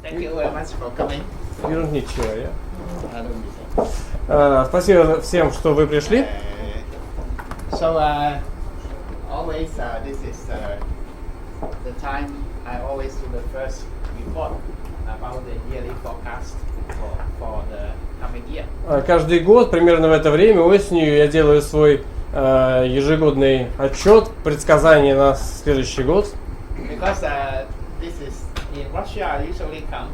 Thank you very much for coming. You don't need chair, yeah? I don't need that. Спасибо всем, что вы пришли. So always this is the time I always do the first report about the yearly forecast for the coming year. Каждый год, примерно в это время, осенью, я делаю свой ежегодный отчет, предсказание на следующий год. Because this is in Russia, I usually come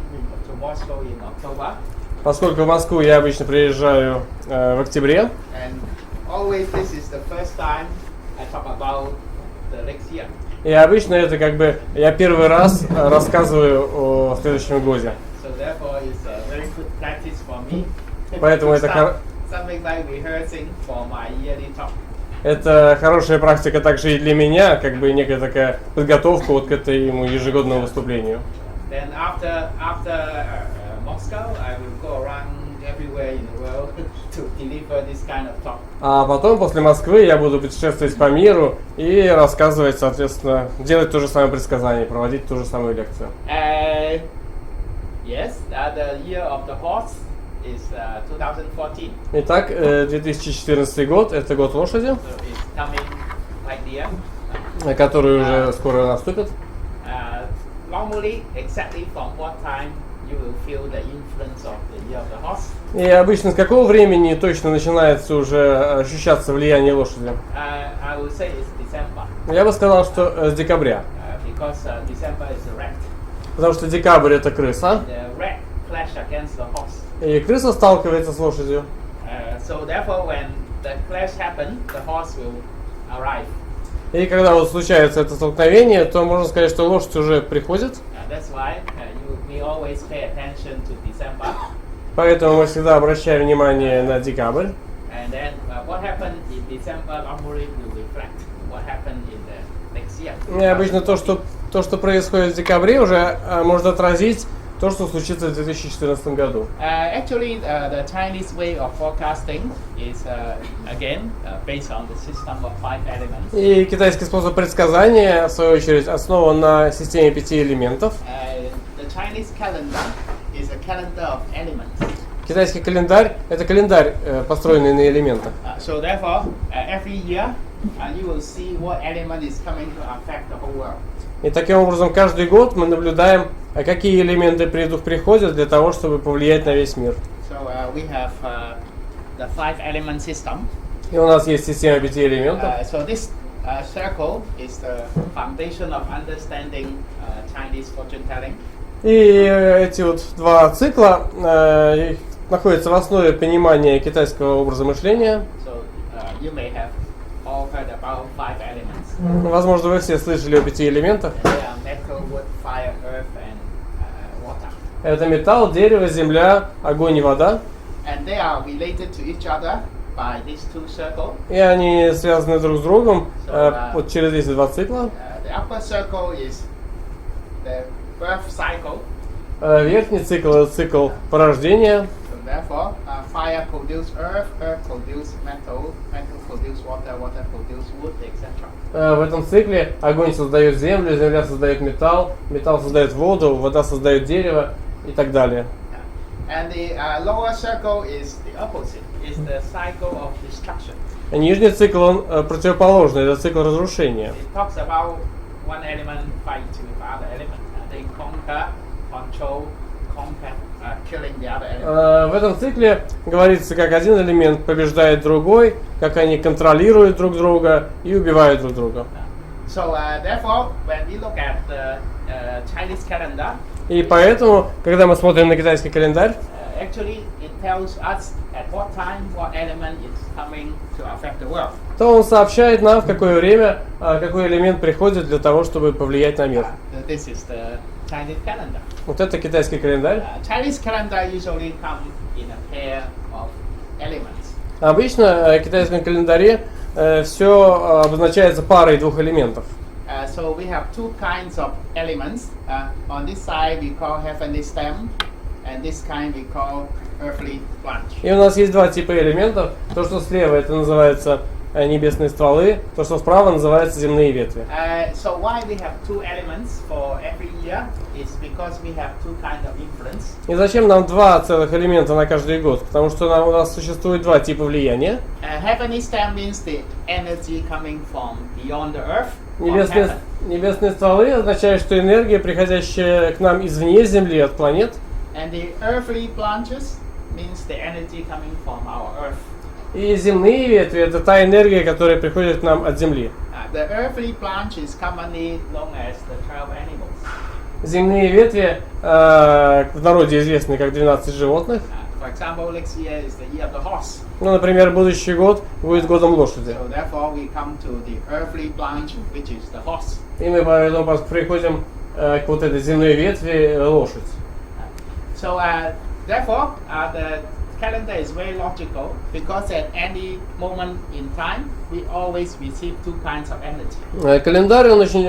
to Moscow in October. Поскольку в Москву я обычно приезжаю в октябре. And always this is the first time I talk about the next year. И обычно это как бы я первый раз рассказываю о следующем годе. So therefore it's a very good practice for me. Поэтому это something like rehearsing for my yearly talk. Это хорошая практика также и для меня, как бы некая такая подготовка вот к этому ежегодному выступлению. Then after Moscow, I will go around everywhere in the world to deliver this kind of talk. А потом, после Москвы, я буду путешествовать по миру и рассказывать, соответственно, делать то же самое предсказание, проводить ту же самую лекцию. Yes, the year of the horse is 2014. Итак, 2014 год, это год лошади, So it's coming like the end. который уже скоро наступит. Normally, exactly from what time you will feel the influence of the year of the horse? И обычно с какого времени точно начинается уже ощущаться влияние лошади? I would say it's December. Я бы сказал, что с декабря. Because December is a rat. Потому что декабрь это крыса. The rat clash against the horse. И крыса сталкивается с лошадью. So therefore, when the clash happens, the horse will arrive. И когда вот случается это столкновение, то можно сказать, что лошадь уже приходит. That's why we always pay attention to December. Поэтому мы всегда обращаем внимание на декабрь. And then what happened in December normally will reflect what happened in the next year. И обычно то, что происходит в декабре, уже может отразить то, что случится в 2014 году. Actually, the Chinese way of forecasting is again based on the system of 5 elements. И китайский способ предсказания, в свою очередь, основан на системе 5 элементов. The Chinese calendar is a calendar of elements. Китайский календарь – это календарь, построенный на элементах. So therefore, every year you will see what element is coming to affect the whole world. И таким образом каждый год мы наблюдаем, какие элементы приходят для того, чтобы повлиять на весь мир. So we have the 5 element system. И у нас есть система 5 элементов. So this circle is the foundation of understanding Chinese fortune telling. И эти вот два цикла находятся в основе понимания китайского образа мышления. So you may have all heard about 5 elements. Возможно, вы все слышали о 5 элементах. They are metal, wood, fire, earth, and water. Это металл, дерево, земля, огонь и вода. And they are related to each other by these 2 circles. И они связаны друг с другом вот через эти два цикла. The upper circle is the birth cycle. Верхний цикл – это цикл порождения. So therefore, fire produces earth, earth produces metal, metal produces water, water produces wood, etc. В этом цикле огонь создает землю, земля создает металл, металл создает воду, вода создает дерево и так далее. And the lower circle is the opposite, is the cycle of destruction. Нижний цикл, он противоположный, это цикл разрушения. It talks about one element fight with other element. They conquer, control, conquer, killing the other element. В этом цикле говорится, как один элемент побеждает другой, как они контролируют друг друга и убивают друг друга. So therefore, when we look at the Chinese calendar, и поэтому, когда мы смотрим на китайский календарь, actually it tells us at what time what element is coming to affect the world. То он сообщает нам, в какое время какой элемент приходит для того, чтобы повлиять на мир. This is the Chinese calendar. Вот это китайский календарь. Chinese calendar usually come in a pair of elements. Обычно в китайском календаре все обозначается парой двух элементов. So we have 2 kinds of elements. On this side we call heavenly stem, and this kind we call earthly branch. И у нас есть два типа элементов. То, что слева, это называется небесные стволы, то, что справа называется земные ветви. So why we have two elements for every year is because we have two kind of influence. И зачем нам два целых элемента на каждый год? Потому что у нас существует два типа влияния. Heavenly stem means the energy coming from beyond the earth. From heaven. Небесные стволы означают, что энергия, приходящая к нам извне Земли, от планет. And the earthly branches means the energy coming from our earth. И земные ветви — это та энергия, которая приходит к нам от Земли. The earthly branch is commonly known as the 12 animals. Земные ветви в народе известны как 12 животных. For example, next year is the year of the horse. Ну, например, будущий год будет годом лошади. So therefore we come to the earthly branch, which is the horse. И мы поэтому приходим к вот этой земной ветви лошадь. So therefore the calendar is very logical because at any moment in time we always receive two kinds of energy. Календарь, он очень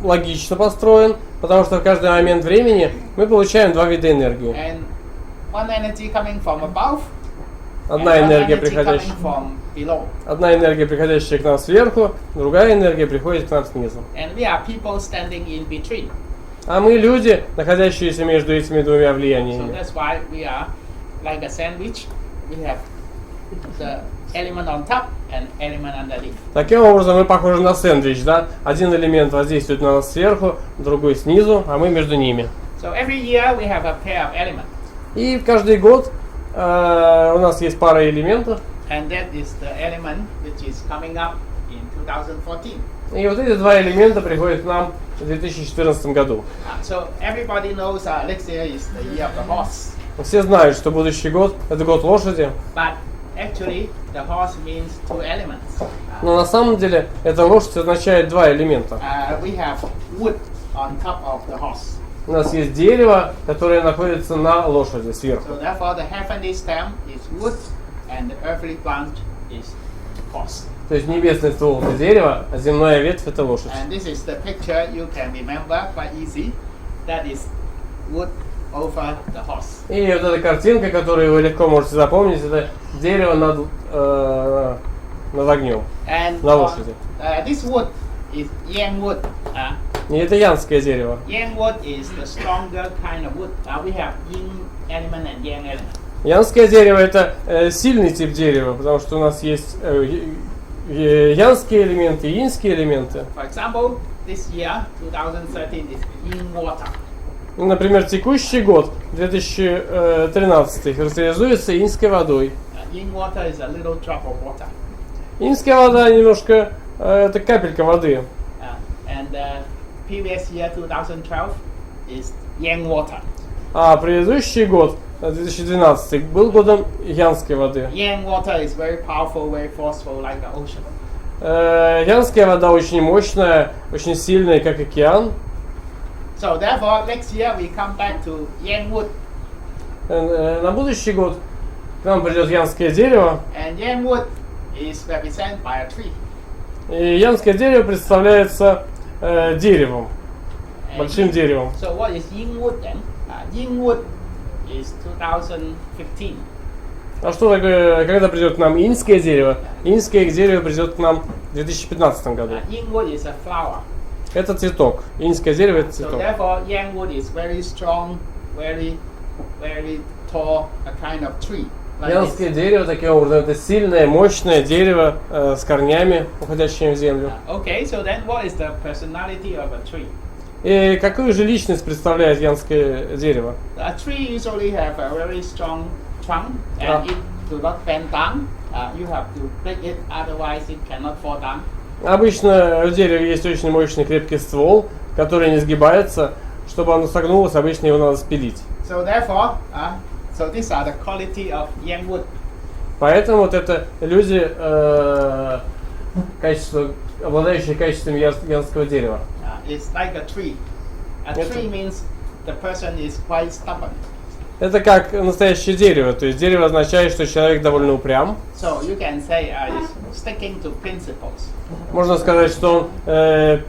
логично построен, потому что в каждый момент времени мы получаем два вида энергии. And one energy coming from above, Одна and one энергия, energy приходящая, coming from below. одна энергия, приходящая к нам сверху, другая энергия приходит к нам снизу. And we are people standing in between. А мы люди, находящиеся между этими двумя So влияниями. that's why we are like a sandwich. We have the element on top and element underneath. Таким образом, мы похожи на сэндвич, да? Один элемент воздействует на нас сверху, другой снизу, а мы между ними. So every year we have a pair of elements. И каждый год у нас есть пара элементов. And that is the element which is coming up in 2014. И вот эти два элемента приходят к нам в 2014 году. So everybody knows next year is the year of the horse. Все знают, что будущий год – это год лошади. But actually the horse means two elements. Но на самом деле эта лошадь означает два элемента. We have wood on top of the horse. У нас есть дерево, которое находится на лошади сверху. So therefore the heavenly stem is wood and the earthly branch is horse. То есть небесный ствол – это дерево, а земная ветвь – это лошадь. And this is the picture you can remember quite easy. That is wood over the horse. И вот эта картинка, которую вы легко можете запомнить, это дерево над огнем, And на лошади. this wood is yang wood. И это янское дерево. Yang wood is the stronger kind of wood. We have yin element and yang element. Янское дерево – это сильный тип дерева, потому что у нас есть янские элементы и инские элементы. For example, this year, 2013, is yin water. Ну, например, текущий год, 2013, характеризуется инской водой. Yin water is a little drop of water. Инская вода немножко, это капелька воды. And the previous year, 2012, is yang water. А предыдущий год, 2012, был годом янской воды. Yang water is very powerful, very forceful, like the ocean. Янская вода очень мощная, очень сильная, как океан. So therefore, next year we come back to yang wood. На будущий год к нам придет янское дерево. And yang wood is represented by a tree. И янское дерево представляется деревом, And большим деревом. So what is yin wood then? Yin wood is 2015. А что такое, когда придет к нам инское дерево? Инское дерево придет к нам в 2015 году. Yin wood is a flower. Это цветок. Инское дерево это So цветок. therefore, yang wood is very strong, very tall, a kind of tree. Like Янское this. дерево, таким образом, это сильное, мощное дерево с корнями, уходящими в землю. Okay, so then what is the personality of a tree? И какую же личность представляет янское дерево? A tree usually have a very strong trunk, and Ah. it do not bend down. You have to break it, otherwise it cannot fall down. Обычно у дерева есть очень мощный крепкий ствол, который не сгибается. Чтобы оно согнулось, обычно его надо спилить. So therefore, so these are the quality of yang wood. Поэтому вот это люди, обладающие качествами янского дерева. It's like a tree. A Yes, tree sir. means the person is quite stubborn. Это как настоящее дерево. То есть дерево означает, что человек довольно упрям. So you can say is sticking to principles. Можно сказать, что он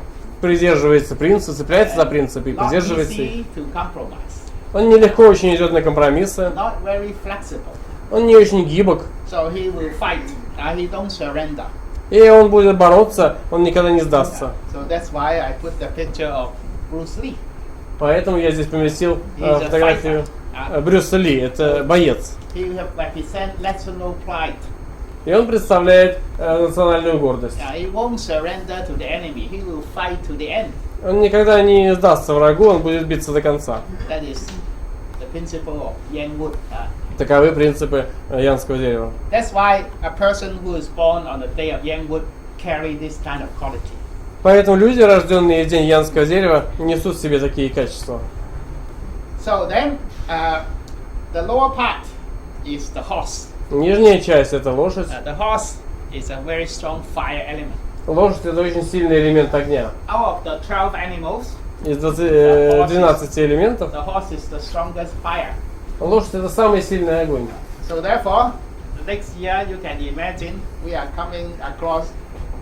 придерживается принципа, цепляется за принципы и Not придерживается их. easy to compromise. Он нелегко очень идет на компромиссы. Not very flexible. Он не очень гибок. So he will fight. He don't surrender. И он будет бороться, он никогда не сдастся. So that's why I put the picture of Bruce Lee. Поэтому я здесь поместил He's a фотографию fighter. Брюса Ли, это боец. He represents national pride. И он представляет национальную гордость. He won't surrender to the enemy. He will fight to the end. Он никогда не сдастся врагу, он будет биться до конца. That is the principle of Yang Wood. Таковы принципы янского дерева. That's why a person who is born on the day of Yang Wood carry this kind of quality. Поэтому люди, рожденные в день янского дерева, несут в себе такие качества. So then, the lower part is the horse. Нижняя часть это лошадь. The horse is a very strong fire element. Лошадь это очень сильный элемент огня. Out of the 12 animals, Из 12 элементов the horse is the strongest fire. лошадь это самый сильный огонь. So therefore, next year you can imagine we are coming across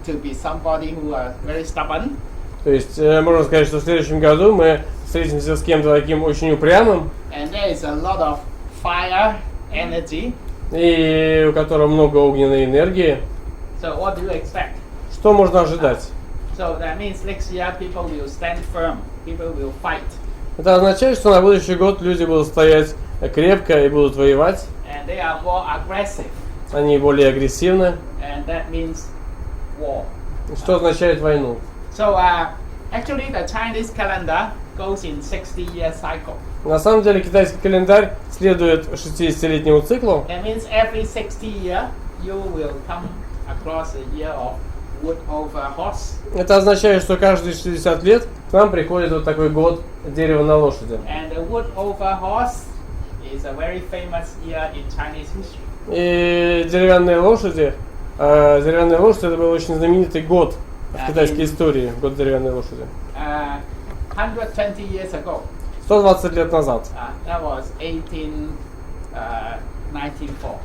to be somebody who are very stubborn. То есть можно сказать, что в следующем году мы встретимся с кем-то таким очень упрямым, And there is a lot of fire energy. и у которого много огненной энергии. So what do you expect? Что можно ожидать? So that means next year people will stand firm. People will fight. Это означает, что на будущий год люди будут стоять крепко и будут воевать. And they are more aggressive. Они более агрессивны. And that means war. Что означает войну? So actually the Chinese calendar goes in 60-year cycle. На самом деле китайский календарь следует 60-летнему циклу. That means every 60 year you will come across a year of wood over horse. Это означает, что каждые 60 лет к нам приходит вот такой год дерева на лошади. And the wood over horse is a very famous year in Chinese history. И деревянные лошади это был очень знаменитый год в китайской истории, год деревянной лошади. 120 years ago. 120 лет назад. That was 1894.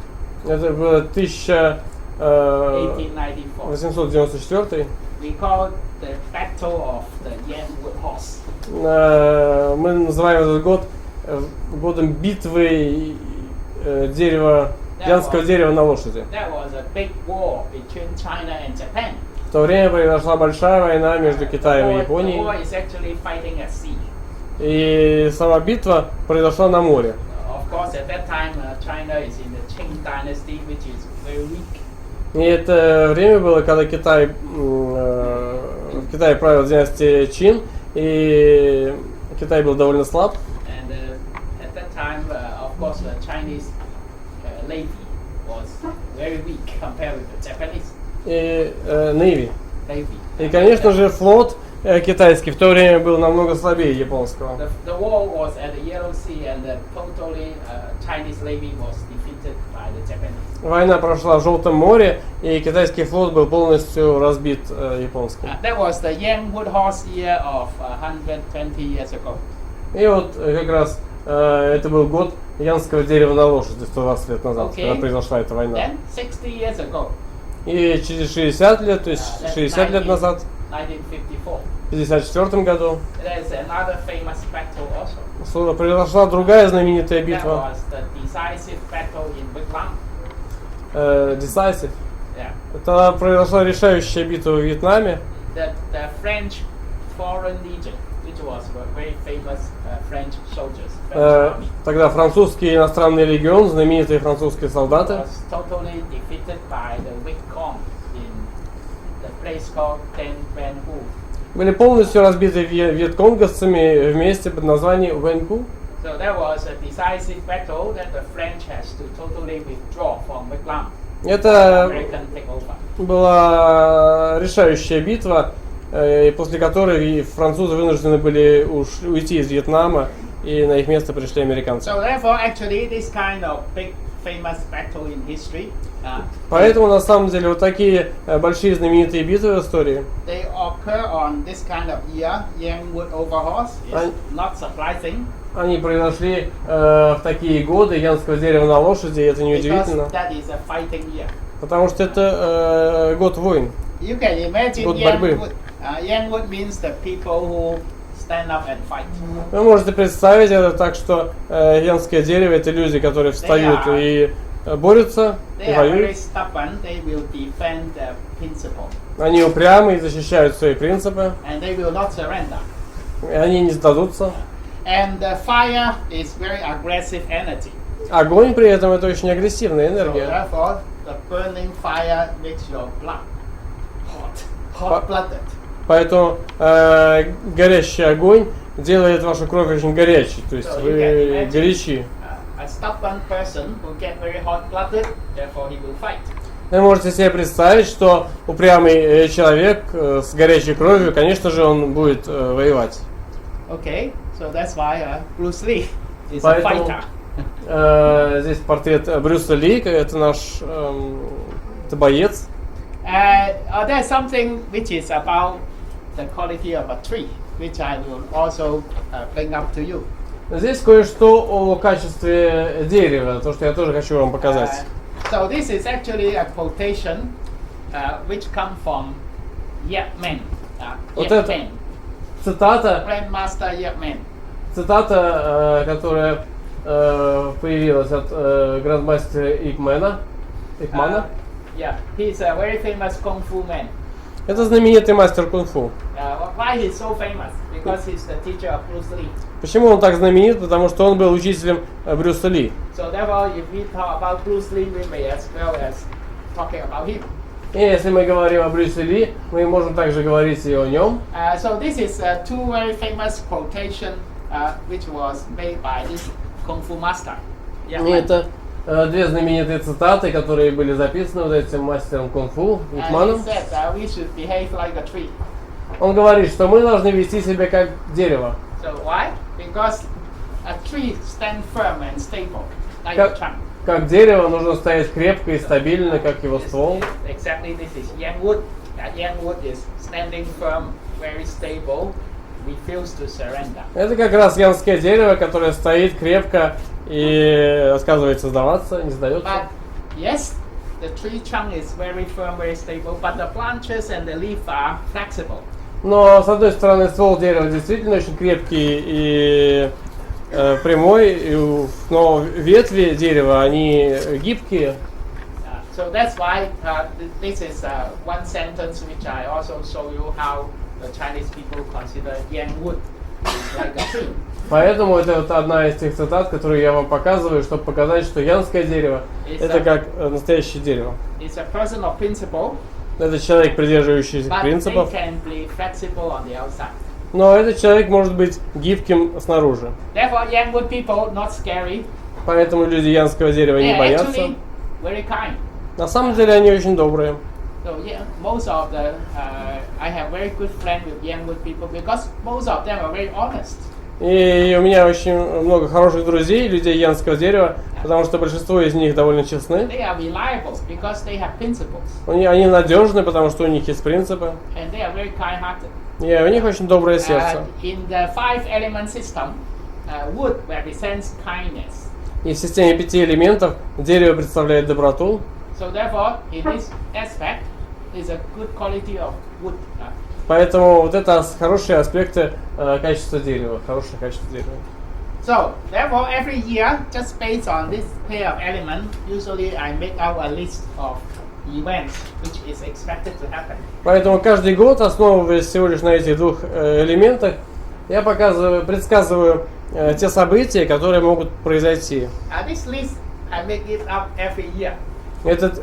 Это было 1894. 1894. We call the battle of the Yan Wood Horse. Мы называем этот год годом битвы янского дерева на лошади. That was a big war between China and Japan. В то время произошла большая война между Китаем и The Японией. war is actually fighting at sea. И сама битва произошла на море. Of course, at that time, China is in the Qing dynasty, which is very weak. И это время было, когда в Китае правила династия Чин, и Китай был довольно слаб. And at that time, of course, the Chinese navy was very weak compared with the Japanese И Navy. navy. И, конечно же, флот китайский в то время был намного слабее японского. The war was at the Yellow Sea, and totally Chinese navy was defeated by the Japanese. Война прошла в Желтом море, и китайский флот был полностью разбит японским. That was the Yan Wood Horse year of 120 years ago. И вот как раз это был год янского дерева на лошади 120 лет назад, Okay. когда произошла эта война. Then 60 years ago, И через 60 лет, то есть that's 60 лет назад, 1954, в 1954 году, there's another famous battle also. произошла другая знаменитая That битва. was the decisive battle in Vietnam. Decisive. Yeah. Это произошла решающая битва в Вьетнаме. The French Foreign Legion, which was very famous French soldiers, French army, Тогда французский иностранный легион, знаменитые французские солдаты, was totally defeated by the Vietcong in the place called Dien Bien Phu. были полностью разбиты вьетконговцами вместе под названием Вэньку. So there was a decisive battle that the French has to totally withdraw from Vietnam. Это American takeover. была решающая битва, после которой французы вынуждены были уйти из Вьетнама, и на их место пришли американцы. So therefore, actually, this kind of big famous battle in history, Поэтому на самом деле вот такие большие знаменитые битвы в истории, they occur on this kind of year, Yan Wood over Horse. It's not surprising. они произошли в такие годы янского дерева на лошади, и это Because неудивительно, that is a fighting year. потому что это год войн. You can imagine Год Yan борьбы. Wood. Yan Wood means the people who stand up and fight. Вы можете представить это так, что янское дерево это люди, которые встают и борются и They are very воюют. stubborn. They will defend their principle, Они упрямы и защищают свои принципы. and they will not surrender. И они не сдадутся. And the fire is very aggressive energy. Огонь при этом это очень агрессивная So энергия. therefore, the burning fire makes your blood hot-blooded. Поэтому горящий огонь делает вашу кровь очень горячей. То есть So you вы can imagine горячи. a stubborn person will get very hot-blooded, therefore he will fight. Вы можете себе представить, что упрямый человек с горячей кровью, конечно же, он будет воевать. Okay, so that's why Bruce Lee is a Поэтому fighter. здесь портрет Брюса Ли, это наш это боец. There's something which is about the quality of a tree, which I will also bring up to you. Здесь кое-что о качестве дерева, то, что я тоже хочу вам показать. So this is actually a quotation which come from Yap Men. Вот Yap это- Men, Цитата, Grand Master Yap Men. которая появилась от Гранд Мастера Икмана. Yeah, he's a very famous kung fu man. Это знаменитый мастер кунг-фу. Why he's so famous? Because he's the teacher of Bruce Lee. Почему он так знаменит? Потому что он был учителем Брюса Ли. So therefore, if we talk about Bruce Lee, we may as well as talking about him. И если мы говорим о Брюсе Ли, мы можем также говорить и о нем. So this is two very famous quotation which was made by this kung fu master. Yap И Men. это две знаменитые цитаты, которые были записаны вот этим мастером кунг-фу, And he Икманом. said we should behave like a tree. Он говорит, что мы должны вести себя как дерево. So why? Because a tree stands firm and stable, like Как- a trunk. Как дерево нужно стоять крепко и стабильно, как его ствол. Exactly, this is yang wood. That yang wood is standing firm, very stable, refuse to surrender. Это как раз янское дерево, которое стоит крепко и отказывается сдаваться, не сдается. But yes, the tree trunk is very firm, very stable, but the branches and the leaf are flexible. Но, с одной стороны, ствол дерева действительно очень крепкий и прямой, но ветви дерева, они гибкие. So that's why this is one sentence which I also show you how the Chinese people consider yang wood is like a tree. Поэтому это вот одна из тех цитат, которые я вам показываю, чтобы показать, что янское дерево это как настоящее дерево. It's a person of principle, Это человек, придерживающийся but принципов, they can be flexible on the outside. но этот человек может быть гибким снаружи. Therefore, yang wood people not scary. Поэтому люди янского дерева They не are боятся. actually very kind. На самом деле они очень добрые. So yeah, most of the I have very good friend with yang wood people because most of them are very honest. И у меня очень много хороших друзей, людей янского дерева, потому что большинство из них довольно честны. They are reliable because they have principles, Они надежны, потому что у них есть принципы. and they are very kind-hearted. И у них очень доброе сердце. In the 5-element system, wood represents kindness. И в системе 5 элементов дерево представляет доброту. So therefore, in this aspect, is a good quality of wood. Поэтому вот это хорошие аспекты качества дерева, хорошее качество дерева. So therefore, every year, just based on this pair of elements, usually I make out a list of events which is expected to happen. Поэтому каждый год, основываясь всего лишь на этих двух элементах, я предсказываю те события, которые могут произойти. This list I make it up every year, Этот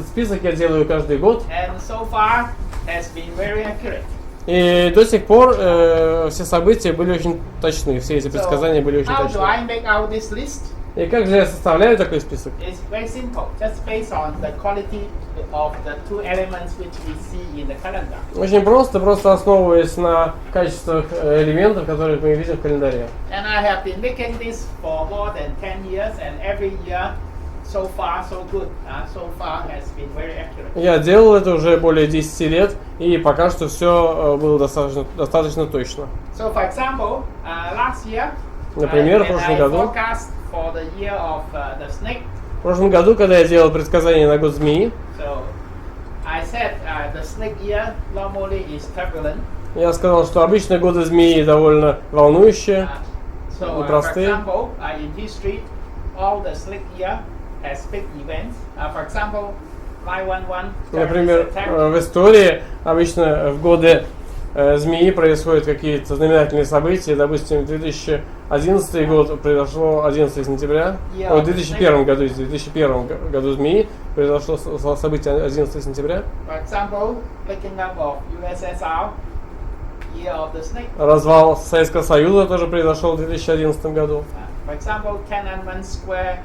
список я делаю каждый год, and so far has been very accurate. и до сих пор все события были очень точны, все эти предсказания были очень How do точны. I make out this list? И как же я составляю такой список? It's very simple, just based on the quality of the two elements which we see in the calendar. Очень просто основываясь на качествах элементов, которые мы видим в календаре. And I have been making this for more than 10 years, and every year, so far, so good. So far has been very accurate. Я делал это уже более 10 лет, и пока что все было достаточно точно. So, for example, last year, Например, в when прошлом I году, forecast for the year of the snake, в прошлом году, когда я делал предсказание на год змеи, so I said the snake year normally is turbulent. я сказал, что обычно годы змеи довольно волнующие. So, for Непростые. example, in history, all the slick year has big events. For example, 911. Например, terrorist attack. в истории обычно в годы змеи происходят какие-то знаменательные события. Допустим, 2011 год произошло 11 сентября. В 2001 году, в 2001 году змеи произошло событие 11 сентября. For example, picking up of USSR, year of the snake. Развал Советского Союза тоже произошел в 2011 году. For example, Tiananmen Square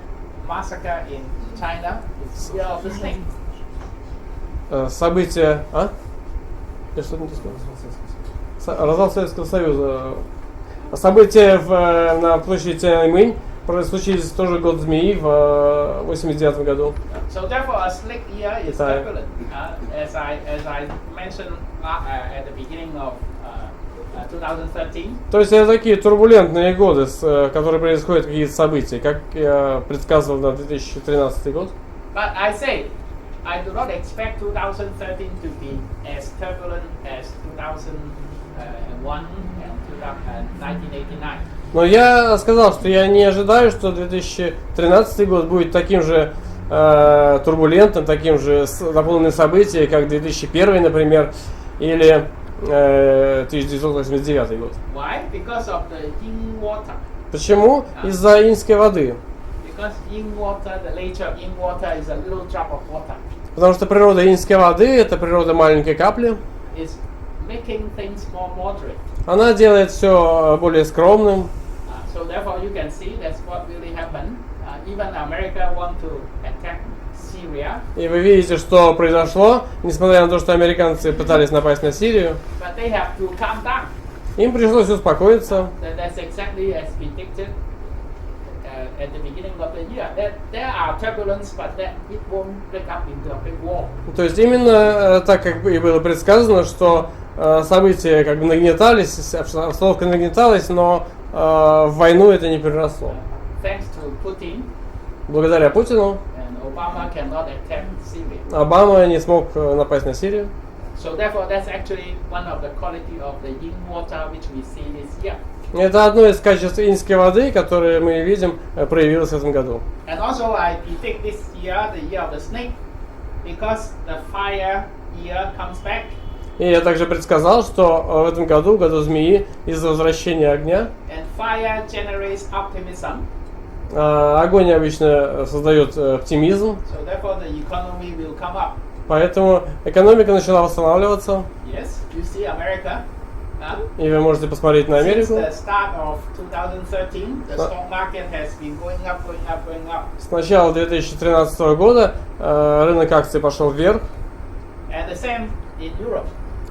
massacre in China, it's year of the snake. События... Я что-то не сказал. Развал Советского Союза. События на площади Тяньаньмэнь случились тоже год змеи в 89 году. So therefore, a slick year is turbulent, as I mentioned at the beginning of 2013. То есть это такие турбулентные годы, которые происходят какие-то события, как я предсказывал на 2013 год. But I say, I do not expect 2013 to be as turbulent as 2001 and 1989. Но я сказал, что я не ожидаю, что 2013 год будет таким же турбулентным, таким же наполненным событиями, как 2001, например, или 1989 год. Why? Because of the Yin water. Почему? Из-за иньской воды. Because Yin water, the nature of Yin water is a little drop of water. Потому что природа иньской воды – это природа маленькой капли. It's making things more moderate. Она делает все более скромным. So therefore, you can see that's what really happened. Even America want to attack Syria. И вы видите, что произошло, несмотря на то, что американцы пытались напасть на Сирию. But they have to calm down. Им пришлось успокоиться. That's exactly as predicted at the beginning of the year. There are turbulence, but that it won't break up into a big war. То есть именно так, как и было предсказано, что события как бы нагнетались, обстановка нагнеталась, но в войну это не переросло. Thanks to Putin. Благодаря Путину Obama cannot attack Syria. Обама не смог напасть на Сирию. So therefore, that's actually one of the quality of the Yin water which we see this year. Это одно из качеств иньской воды, которые мы видим, проявилось в этом году. And also, I predict this year, the year of the snake, because the fire year comes back. И я также предсказал, что в этом году, году змеи, из-за возвращения огня, And fire generates optimism. Огонь обычно создает оптимизм, So therefore, the economy will come up. поэтому экономика начала восстанавливаться. Yes, you see America. И вы можете посмотреть на Since Америку. the start of 2013, the stock market has been going up, going up, going up. С начала 2013 года рынок акций пошел вверх. And the same in Europe.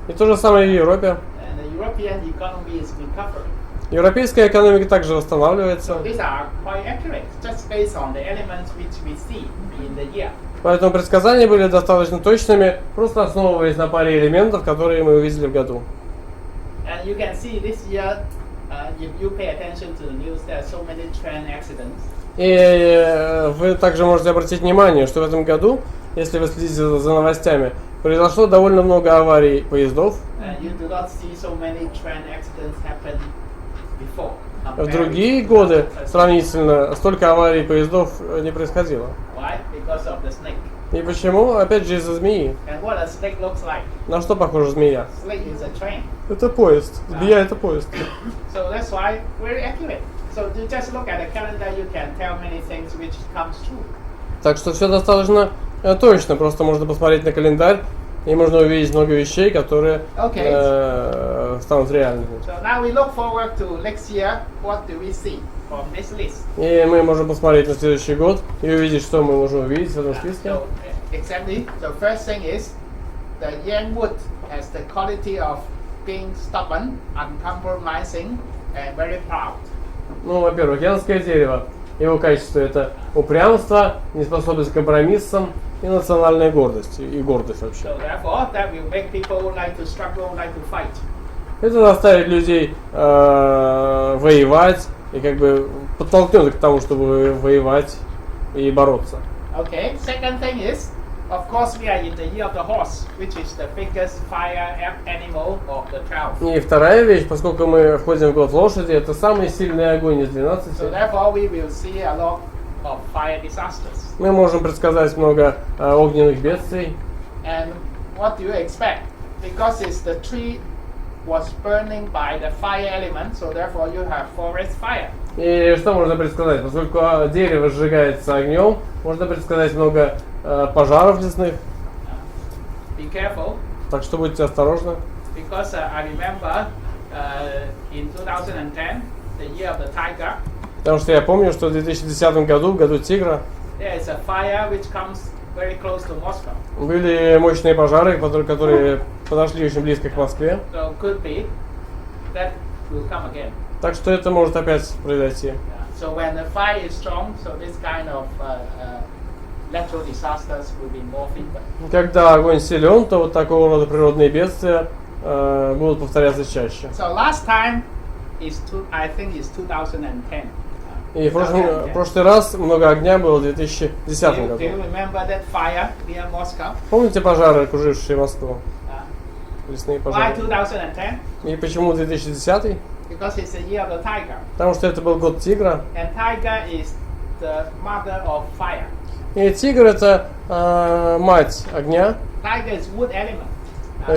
И то же самое в Европе. And the European economy is recovering. Европейская экономика также восстанавливается. So these are quite accurate, just based on the elements which we see in the year. Поэтому предсказания были достаточно точными, просто основываясь на паре элементов, которые мы увидели в году. And you can see this year, if you pay attention to the news, there are so many train accidents. И вы также можете обратить внимание, что в этом году, если вы следите за новостями, произошло довольно много аварий поездов. You do not see so many train accidents happen before. В другие годы сравнительно столько аварий поездов не происходило. Why? Because of the snake. И почему? Опять же из-за змеи. And what a snake looks like? На что похожа змея? Snake is a train. Это поезд. Змея это поезд. So that's why very accurate. So you just look at the calendar, you can tell many things which comes true. Так что все достаточно точно. Просто можно посмотреть на календарь и можно увидеть много вещей, которые станут реальными. So now we look forward to next year. What do we see from this list? И мы можем посмотреть на следующий год и увидеть, что мы можем увидеть в этом списке. So, exactly. The first thing is the yang wood has the quality of being stubborn, uncompromising, and very proud. Ну, во-первых, янское дерево. Его качество это упрямство, неспособность к компромиссам и национальная гордость. И гордость вообще. So therefore, that will make people like to struggle, like to fight. Это заставит людей воевать и как бы подтолкнет к тому, чтобы воевать и бороться. Okay. Second thing is, of course, we are in the year of the horse, which is the biggest fire animal of the 12. И вторая вещь, поскольку мы входим в год лошади, это самый сильный огонь из 12. So therefore, we will see a lot of fire disasters. Мы можем предсказать много огненных бедствий. And what do you expect? Because the tree was burning by the fire element, so therefore you have forest fire. И что можно предсказать? Поскольку дерево сжигается огнем, можно предсказать много пожаров лесных. Be careful. Так что будьте осторожны. Because I remember in 2010, the year of the tiger, Потому что я помню, что в 2010 году, в году тигра, there is a fire which comes very close to Moscow. были мощные пожары, которые подошли очень близко к Москве. So could be that will come again. Так что это может опять произойти. Yeah. So when the fire is strong, so this kind of natural disasters will be more frequent. Когда огонь силен, то вот такого рода природные бедствия будут повторяться чаще. So last time is I think is 2010. И в прошлый раз много огня было в 2010 Do году. you remember that fire near Moscow? Помните пожары, окружившие Москву? Лесные Why пожары. 2010? И почему 2010? Because it's the year of the tiger. Потому что это был год тигра. And tiger is the mother of fire. И тигр это мать огня. Tiger is wood element.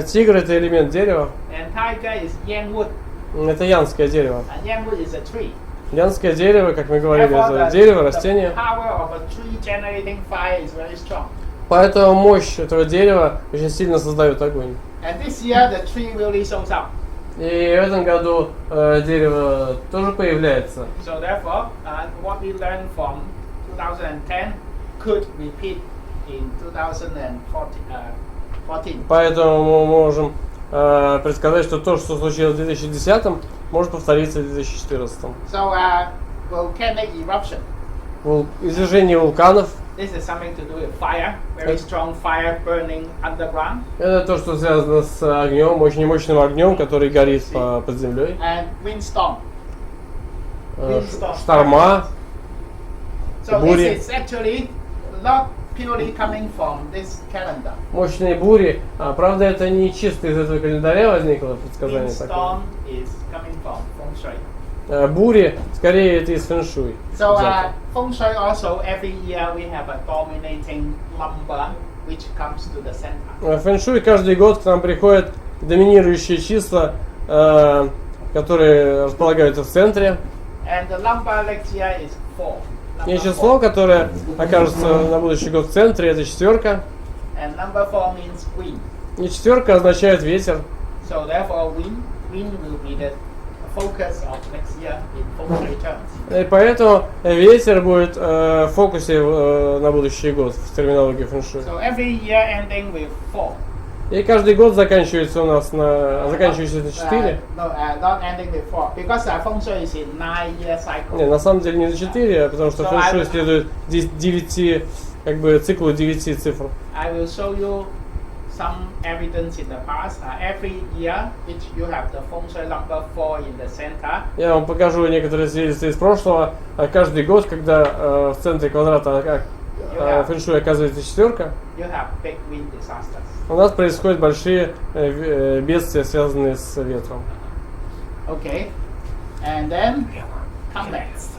Тигр это элемент дерева. And tiger is yang wood. Это янское дерево. And yang wood is a tree. Янское дерево, как мы говорили, Therefore, это дерево, растение. the power of a tree generating fire is very strong. Поэтому мощь этого дерева очень сильно создает огонь. And this year the tree really shows up. И в этом году дерево тоже появляется. So therefore, what we learned from 2010 could repeat in 2014. Поэтому мы можем предсказать, что то, что случилось в 2010, может повториться в 2014. So volcanic eruption. Извержение вулканов. This is something to do with fire, very strong fire burning underground. Это то, что связано с огнем, очень мощным огнем, который горит под землей. And windstorm. Шторма. So бури. this is actually not purely coming from this calendar. Мощные бури. Правда, это не чисто из этого календаря возникло предсказание такое. Windstorm is coming from feng shui. Бури, скорее, это из фэншуй. So feng shui also every year we have a dominating number which comes to the center. Фэншуй каждый год к нам приходят доминирующие числа, которые располагаются в центре. And the number next year is 4. И число, которое окажется на будущий год в центре, это четверка. And number 4 means wind. И четверка означает ветер. So therefore wind will be the focus of next year in feng shui terms. И поэтому ветер будет в фокусе на будущий год в терминологии фэншуй. So every year ending with 4. И каждый год заканчивается у нас на 4. No, not ending with 4 because feng shui is in 9-year cycle. Не, на самом деле не до 4, потому что фэншуй следует 9, циклу 9 цифр. I will show you some evidence in the past. Every year, which you have the feng shui number 4 in the center. Я вам покажу некоторые свидетельства из прошлого. Каждый год, когда в центре квадрата фэншуй оказывается четверка, you have big wind disasters. У нас происходят большие бедствия, связанные с ветром. Okay, and then comets.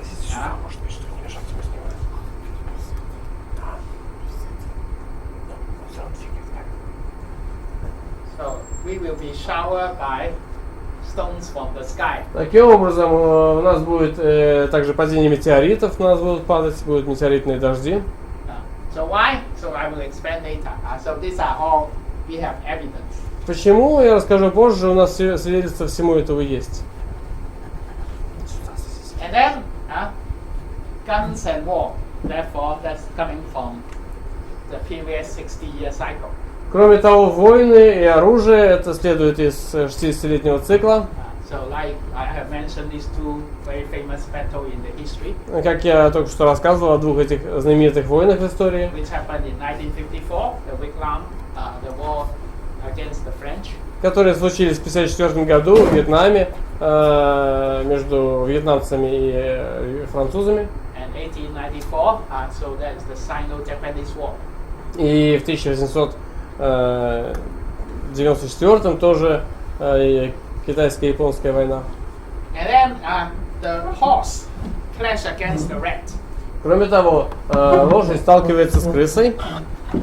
So we will be showered by stones from the sky. Таким образом, у нас будет также падение метеоритов, у нас будут падать, будут метеоритные дожди. So why? So I will explain later. So these are all we have evidence. Почему, я расскажу позже, у нас свидетельства всему этого есть. And then guns and war. Therefore, that's coming from the previous 60-year cycle. Кроме того, войны и оружие, это следует из 60-летнего цикла. So like I have mentioned these two very famous battles in the history. Как я только что рассказывал о двух этих знаменитых войнах в истории. Which happened in 1954, the Vietnam, the war against the French. Которые случились в 1954 году в Вьетнаме между вьетнамцами и французами. And 1894, so that's the Sino-Japanese War. И в 1894 тоже китайско-японская война. And then the horse clashed against the rat. Кроме того, лошадь сталкивается с крысой.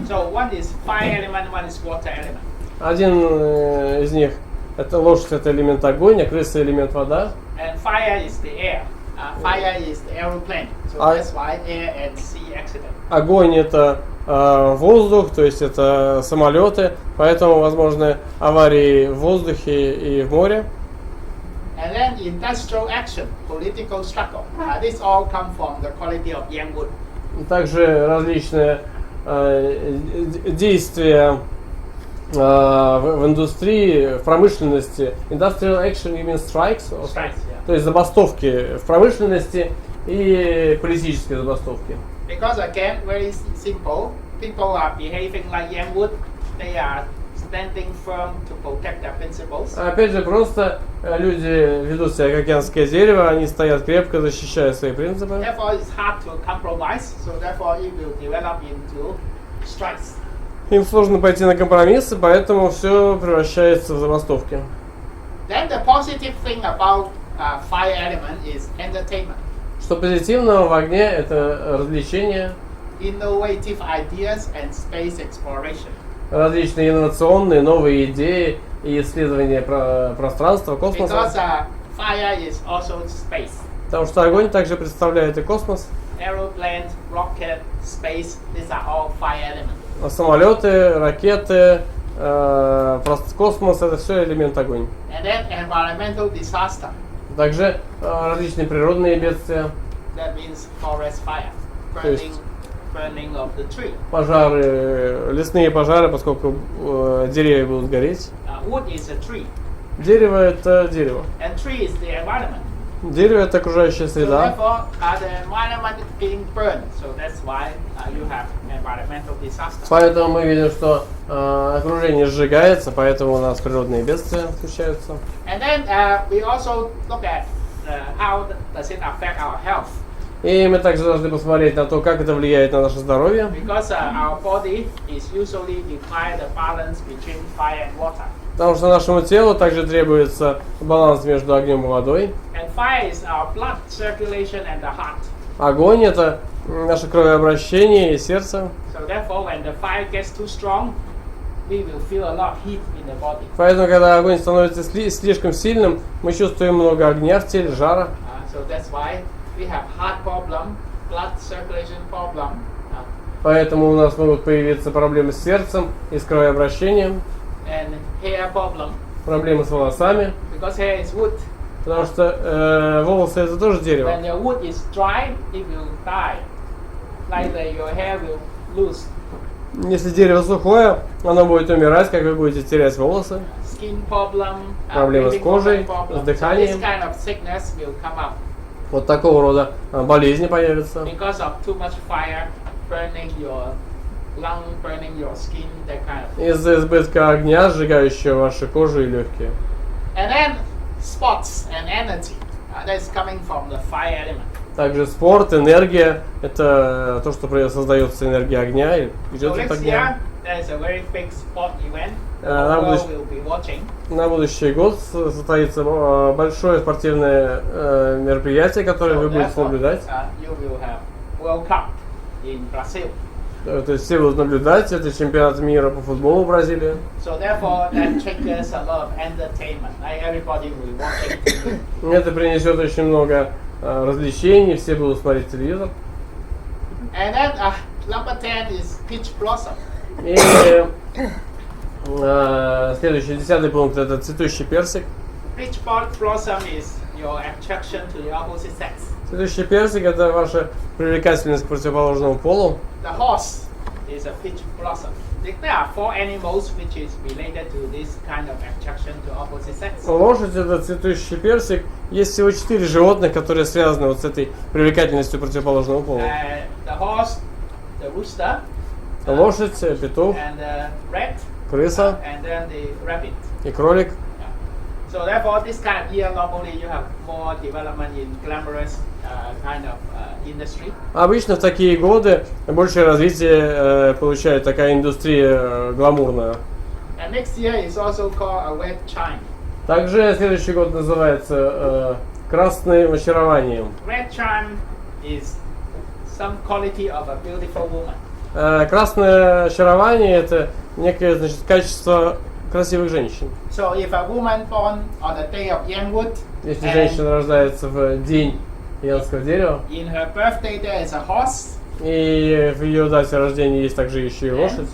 So one is fire element, one is water element. Один из них, это лошадь, это элемент огонь, а крыса элемент вода. And fire is the air. Fire is the aeroplane. So that's why air and sea accident. Огонь это воздух, то есть это самолеты, поэтому возможны аварии в воздухе и в море. And then industrial action, political struggle. This all come from the quality of yamwood. Также различные действия в индустрии, в промышленности. Industrial action, you mean strikes? Strikes, yeah. То есть забастовки в промышленности и политические забастовки. Because again, very simple. People are behaving like yamwood. They are standing firm to protect their principles. Опять же, просто люди ведут себя как океанское дерево, они стоят крепко, защищая свои принципы. Therefore, it's hard to compromise. So therefore, it will develop into strikes. Им сложно пойти на компромиссы, поэтому все превращается в забастовки. Then the positive thing about fire element is entertainment. Что позитивного в огне – это развлечения, Innovative ideas and space exploration. различные инновационные новые идеи и исследования пространства, космоса. Because fire is also space. Потому что огонь также представляет и космос. Aeroplanes, rocket, space, these are all fire elements. Самолеты, ракеты, космос – это все элемент огонь. And then environmental disaster. Также различные природные бедствия. That means forest fire, burning of the tree. Пожары, лесные пожары, поскольку деревья будут гореть. Wood is a tree. Дерево – это дерево. And tree is the environment. Дерево – это окружающая So среда. therefore, the environment is being burned. So that's why you have environmental disaster. Поэтому мы видим, что окружение сжигается, поэтому у нас природные бедствия случаются. And then we also look at how does it affect our health. И мы также должны посмотреть на то, как это влияет на наше здоровье. Because our body is usually require the balance between fire and water. Потому что нашему телу также требуется баланс между огнем и водой. And fire is our blood circulation and the heart. Огонь – это наше кровообращение и сердце. So therefore, when the fire gets too strong, we will feel a lot of heat in the body. Поэтому, когда огонь становится слишком сильным, мы чувствуем много огня в теле, жара. So that's why we have heart problem, blood circulation problem. Поэтому у нас могут появиться проблемы с сердцем и с кровообращением. And hair problem. Проблемы с волосами. Because hair is wood. Потому что волосы это тоже дерево. When the wood is dry, it will die. Like your hair will lose. Если дерево сухое, оно будет умирать, как вы будете терять волосы. Skin problem, проблемы с кожей, с дыханием. So this kind of sickness will come up. Вот такого рода болезни появятся. Because of too much fire burning your lung, burning your skin, that kind of. Из-за избытка огня, сжигающего вашу кожу и легкие. And then sports and energy. That's coming from the fire element. Также спорт, энергия – это то, что создается энергия огня и идет от огня. На будущий год состоится большое спортивное мероприятие, которое вы будете наблюдать. То есть все будут наблюдать, это чемпионат мира по футболу в Бразилии. Это принесет очень много развлечений, все будут смотреть телевизор. And then number 10 is peach blossom. И следующий, 10-й пункт, это цветущий персик. Peach blossom is your attraction to the opposite sex. Цветущий персик – это ваша привлекательность к противоположному полу. The horse is a peach blossom. There are 4 animals which is related to this kind of attraction to opposite sex. Лошадь – это цветущий персик. Есть всего 4 животных, которые связаны вот с этой привлекательностью противоположного пола. The horse, the rooster, лошадь, петух, and the rat, крыса, and then the rabbit. И кролик. So therefore, this kind of year normally you have more development in glamorous kind of industry. Обычно в такие годы большее развитие получает такая индустрия гламурная. And next year is also called a red chime. Также следующий год называется красным очарованием. Red chime is some quality of a beautiful woman. Красное очарование это некое, значит, качество красивых женщин. So if a woman born on the day of yamwood, Если женщина рождается в день янского дерева, in her birthday there is a horse, и в ее дате рождения есть также еще и лошадь,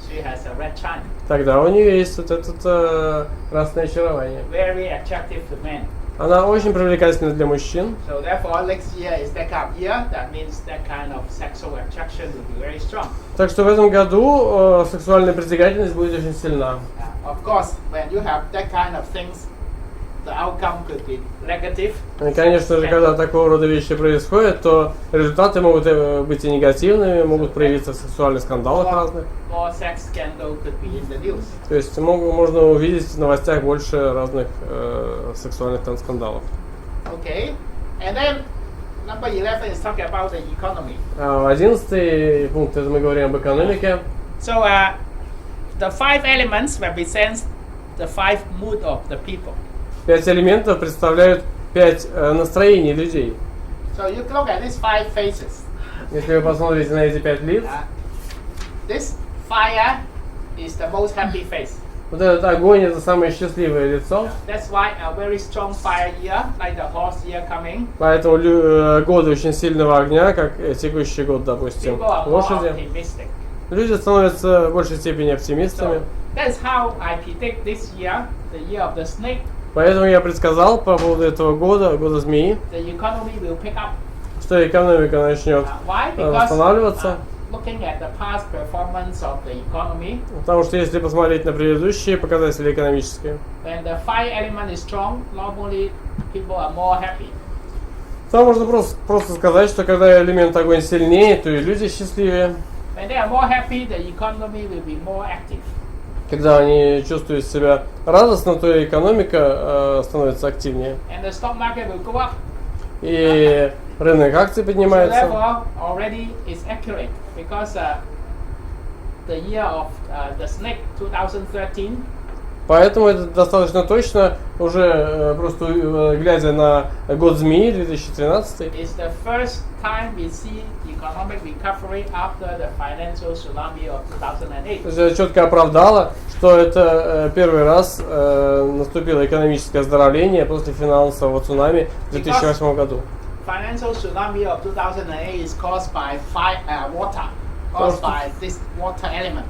she has a red chime. тогда у нее есть вот это красное очарование. Very attractive to men. Она очень привлекательна для мужчин. So therefore next year is that kind of year. That means that kind of sexual attraction will be very strong. Так что в этом году сексуальная притягательность будет очень сильна. Of course, when you have that kind of things, the outcome could be negative. И, конечно же, когда такого рода вещи происходят, то результаты могут быть и негативными, могут проявиться в сексуальных скандалах разных. More sex scandal could be in the news. То есть можно увидеть в новостях больше разных сексуальных скандалов. Okay, and then number 11 is talking about the economy. 11-й пункт, это мы говорим об экономике. So the 5 elements represents the 5 mood of the people. 5 элементов представляют 5 настроений людей. So you look at these 5 faces. Если вы посмотрите на эти 5 лиц, This fire is the most happy face. вот этот огонь это самое счастливое лицо. That's why a very strong fire year, like the horse year coming, Поэтому годы очень сильного огня, как текущий год, допустим, people are more лошади, optimistic. люди становятся в большей степени оптимистами. So that's how I predict this year, the year of the snake, Поэтому я предсказал по поводу этого года, года змеи, the economy will pick up. что экономика начнет Why? Because восстанавливаться. looking at the past performance of the economy, Потому что если посмотреть на предыдущие показатели экономические, when the fire element is strong, normally people are more happy. то можно просто сказать, что когда элемент огонь сильнее, то и люди счастливее. When they are more happy, the economy will be more active. Когда они чувствуют себя радостно, то и экономика становится активнее. And the stock market will go up. И рынок акций So поднимается. therefore, already it's accurate because the year of the snake 2013 Поэтому это достаточно точно, уже просто глядя на год змеи 2013, is the first time we see economic recovery after the financial tsunami of 2008. то есть это четко оправдало, что это первый раз наступило экономическое оздоровление после финансового цунами в 2008 году. Financial tsunami of 2008 is caused by water, caused by this water element.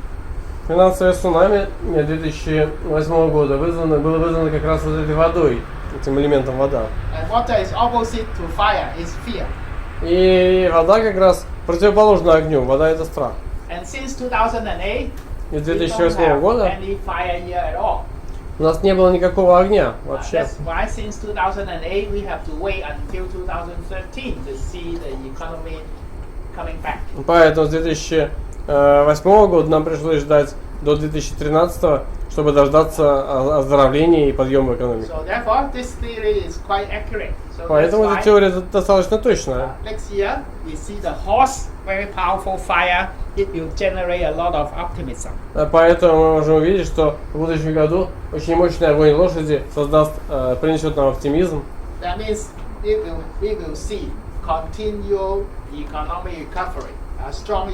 Финансовое цунами 2008 года было вызвано как раз вот этой водой, этим элементом вода. And water is opposite to fire, is fear. И вода как раз противоположна огню, вода это страх. And since 2008, И с we don't 2008 have года any fire here at all. у нас не было никакого огня вообще. That's why since 2008 we have to wait until 2013 to see the economy coming back. Поэтому с 2008 года нам пришлось ждать до 2013, чтобы дождаться оздоровления и подъема экономики. So therefore, this theory is quite accurate. So Поэтому that's эта why теория достаточно точная. next year we see the horse, very powerful fire. It will generate a lot of optimism. Поэтому мы можем увидеть, что в будущем году очень мощный огонь лошади принесет нам оптимизм. That means we will see continual economic recovery, a strong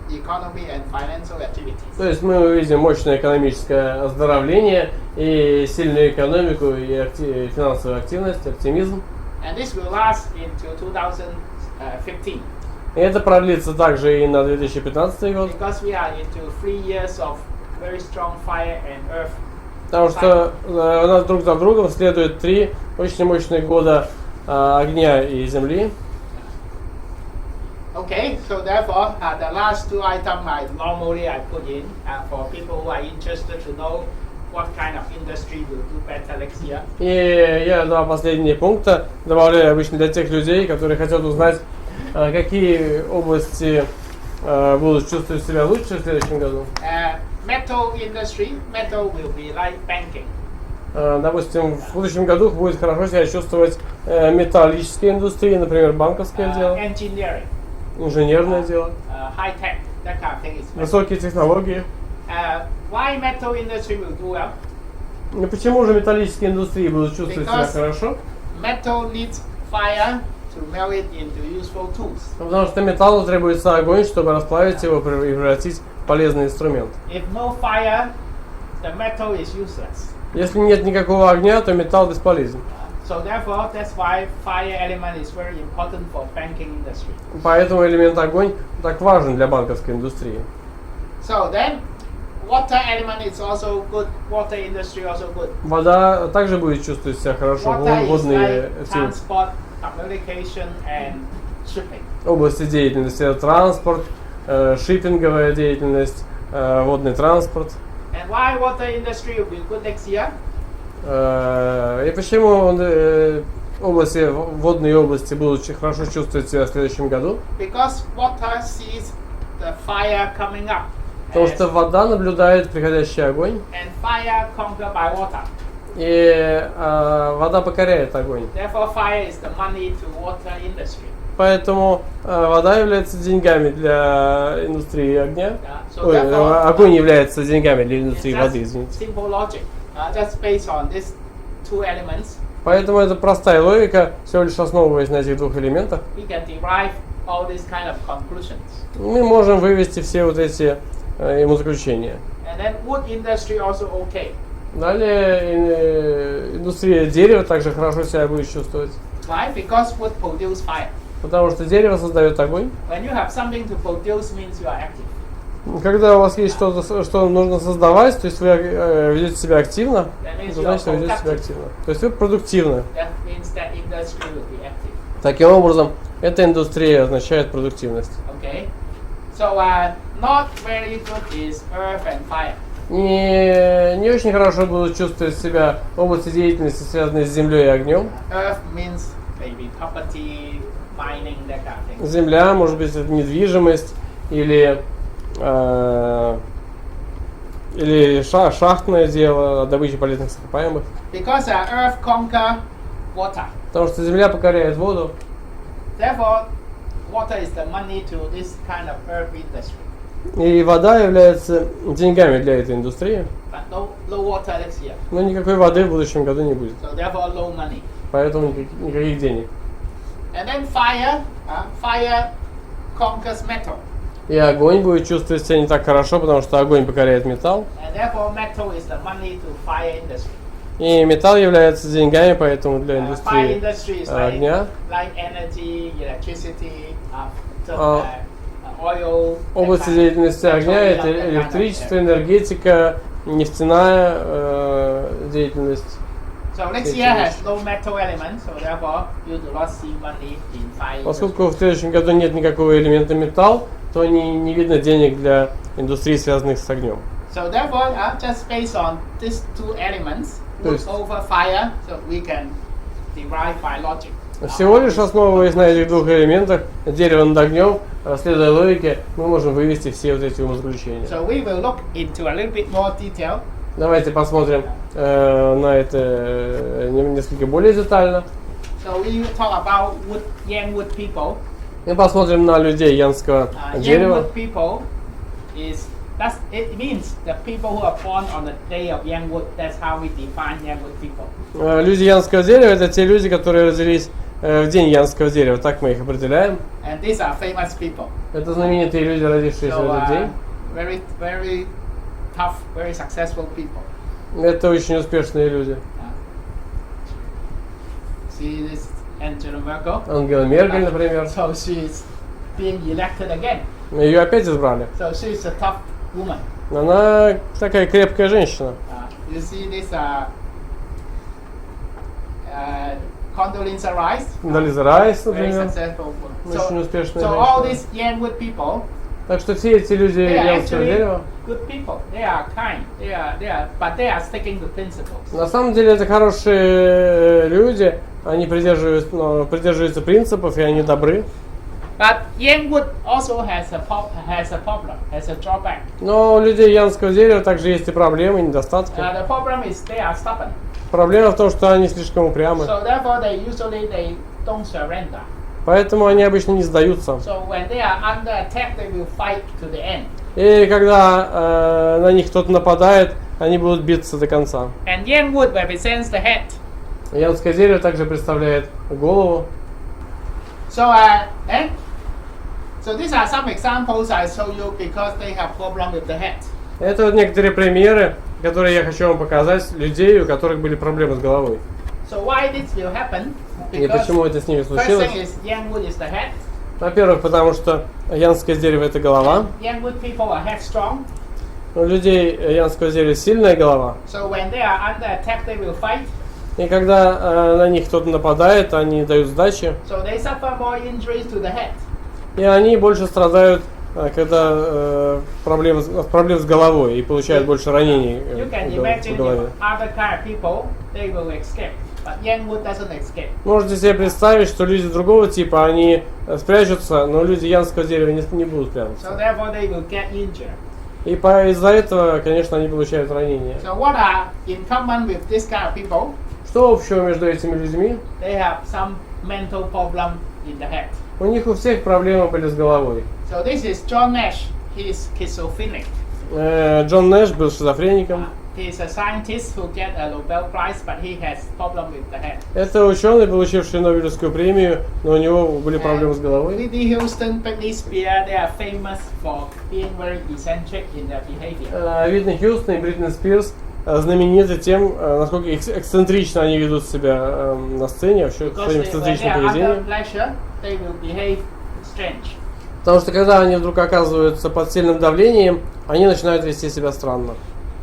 economy and financial activities. То есть мы увидим мощное экономическое оздоровление и сильную экономику и финансовую активность, оптимизм. And this will last into 2015. И это продлится также и на 2015 год. Because we are into 3 years of very strong fire and earth. Потому что у нас друг за другом следует 3 очень мощных года огня и земли. Okay, so therefore, the last 2 items I put in for people who are interested to know what kind of industry will do better next year. И я 2 последние пункта добавляю обычно для тех людей, которые хотят узнать, какие области будут чувствовать себя лучше в следующем году. Metal industry, metal will be like banking. Допустим, в будущем году будет хорошо себя чувствовать металлическая индустрия, например, банковское дело, Engineering, инженерное дело, high tech, that kind of thing is metal. высокие технологии. Why metal industry will do well? И почему же металлические индустрии будут чувствовать себя Because хорошо? Metal needs fire to melt it into useful tools. Потому что металлу требуется огонь, чтобы расплавить его и превратить в полезный инструмент. If no fire, the metal is useless. Если нет никакого огня, то металл бесполезен. So therefore, that's why fire element is very important for banking industry. Поэтому элемент огонь так важен для банковской индустрии. So then, water element is also good. Water industry also good. Вода также будет чувствовать себя хорошо. Water is Водные like transport, communication, and shipping. области деятельности это транспорт, шиппинговая деятельность, водный транспорт. And why water industry will be good next year? И почему водные области будут хорошо чувствовать себя в следующем году? Because water sees the fire coming up. Потому что вода наблюдает приходящий огонь, And fire conquered by water. и вода покоряет огонь. Therefore, fire is the money to water industry. Поэтому вода является деньгами для индустрии огня. So therefore, Огонь является деньгами для индустрии it's воды, just извините. simple logic, just based on these two elements. Поэтому это простая логика, всего лишь основываясь на этих двух элементах. We can derive all these kind of conclusions. Мы можем вывести все вот эти умозаключения. And then wood industry also okay. Далее индустрия дерева также хорошо себя будет чувствовать. Why? Because wood produce fire. Потому что дерево создает огонь. When you have something to produce, means you are active. Когда у вас есть что-то, что нужно создавать, то есть вы ведете себя активно, That means это you are значит, вы ведете себя productive. активно. То есть вы продуктивны. That means that industry will be active. Таким образом, эта индустрия означает продуктивность. Okay. So not very good is earth and fire. Не очень хорошо будут чувствовать себя области деятельности, связанные с землей и огнем. Earth means maybe property, mining, that kind of thing. Земля, может быть, это недвижимость или шахтное дело, добыча полезных ископаемых. Because earth conquer water. Потому что земля покоряет воду. Therefore, water is the money to this kind of earth industry. И вода является деньгами для этой индустрии. But no water next year. Но никакой воды в будущем году не будет. So therefore, no money. Поэтому никаких денег. And then fire conquers metal. И огонь будет чувствовать себя не так хорошо, потому что огонь покоряет металл. And therefore, metal is the money to fire industry. И металл является деньгами, поэтому для Fire индустрии industry is огня. like energy, electricity, oil. Области деятельности огня это электричество, энергетика, нефтяная деятельность. So next year has no metal element, so therefore you do not see money in fire. Поскольку в следующем году нет никакого элемента металл, то не видно денег для индустрии, связанных с огнем. So therefore, just based on these two elements, wood over fire, so we can derive by logic. Всего лишь основываясь на этих двух элементах, дерево над огнем, следуя логике, мы можем вывести все вот эти умозаключения. So we will look into a little bit more detail. Давайте посмотрим на это несколько более детально. So we talk about young wood people. И посмотрим на людей янского Young дерева. wood people it means the people who are born on the day of young wood. That's how we define young wood people. Люди янского дерева это те люди, которые родились в день янского дерева, так мы их определяем. And these are famous people. Это знаменитые люди, родившиеся в этот день. Very tough, very successful people. Это очень успешные люди. See this Angela Merkel. Ангела Меркель, например. So she's being elected again. Ее опять избрали. So she's a tough woman. Она такая крепкая женщина. You see this Condoleezza Rice. Condoleezza Rice, Very например. successful woman. Очень успешная So all женщина. these young wood people, Так что все эти люди they are янского actually дерева, good people. They are kind. But they are sticking to principles. на самом деле это хорошие люди, они придерживаются принципов и они добры. But young wood also has a problem, has a drawback. Но у людей янского дерева также есть и проблемы, и недостатки. The problem is they are stubborn. Проблема в том, что они слишком упрямы. So therefore they don't surrender. Поэтому они обычно не сдаются. So when they are under attack, they will fight to the end. И когда на них кто-то нападает, они будут биться до конца. And young wood represents the head. Янское дерево также представляет голову. So these are some examples I show you because they have problem with the head. Это вот некоторые примеры, которые я хочу вам показать, людей, у которых были проблемы с головой. So why this will happen? И почему это с ними First случилось? thing is Yangwood is the head. Во-первых, потому что янское дерево это голова. Yangwood people are headstrong. У людей янского дерева сильная голова. So when they are under attack, they will fight. И когда на них кто-то нападает, они дают сдачи. So they suffer more injuries to the head. И они больше страдают, когда проблемы с головой и получают больше ранений You can по imagine голове. if other kind of people, they will escape. But Yangwood doesn't escape. Можете себе представить, что люди другого типа, они спрячутся, но люди янского дерева не будут прятаться. So therefore they will get injured. И из-за этого, конечно, они получают ранения. So what are in common with this kind of people? Что общего между этими людьми? They have some mental problem in the head. У них у всех проблемы были с головой. So this is John Nash. He is schizophrenic. Джон Нэш был шизофреником. He is a scientist who get a Nobel Prize, but he has problem with the head. Это ученый, получивший Нобелевскую премию, но у него были проблемы с головой. Whitney Houston, Britney Spears, they are famous for being very eccentric in their behavior. Whitney Хьюстон и Бритни Спирс знамениты тем, насколько эксцентрично они ведут себя на сцене, вообще своим эксцентричным поведением. They will behave strange. Потому что когда они вдруг оказываются под сильным давлением, они начинают вести себя странно.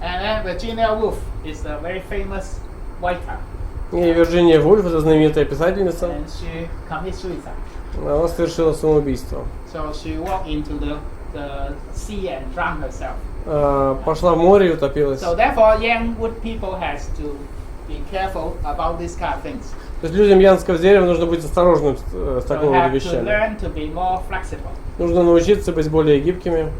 And then Virginia Woolf is a very famous writer. И Вирджиния Вульф, это знаменитая писательница, And she commits suicide. она совершила самоубийство. So she walked into the sea and drowned herself. Пошла в море и утопилась. So therefore, Yangwood people has to be careful about these kind of things. То есть людям янского дерева нужно быть осторожным с такого рода have to вещами. learn to be more flexible. Нужно научиться быть более гибкими.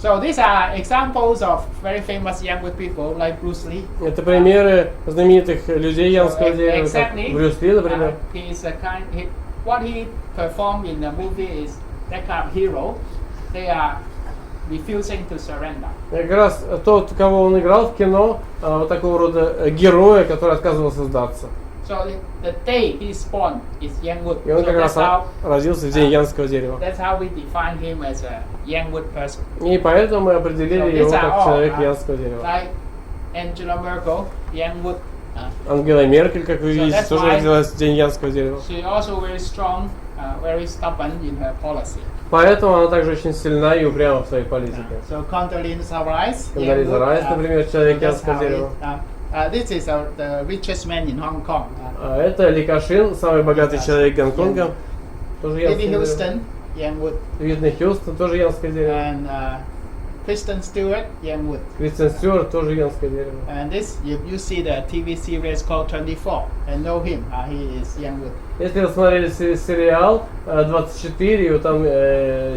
So these are examples of very famous Yangwood people like Bruce Lee. Это примеры знаменитых людей янского дерева, как Exactly. Брюс Ли, например. He is a what he performed in the movie is that kind of hero. They are refusing to surrender. Как раз тот, кого он играл в кино, вот такого рода героя, который отказывался сдаться. So the day he's born is Yangwood. И он So как раз родился в день янского дерева. that's how we define him as a Yangwood person. И поэтому мы определили его как человек янского дерева. Like Angela Merkel, Yangwood. Ангела Меркель, как вы видите, that's тоже why родилась в день янского дерева. She also very strong, very stubborn in her policy. Поэтому она также очень сильна и упряма в своей политике. So Condoleezza Rice, Кондолиза Райс, например, человек янского дерева. This is the richest man in Hong Kong. Это Ли Кашин, самый богатый человек Гонконга, тоже янское Whitney дерево. Houston, Yangwood. Whitney Хьюстон, тоже янское дерево. And Kristen Stewart, Yangwood. Кристен Стюарт, тоже янское дерево. And this, you see the TV series called 24 and know him, he is Yangwood. Если вы смотрели сериал 24, и вот там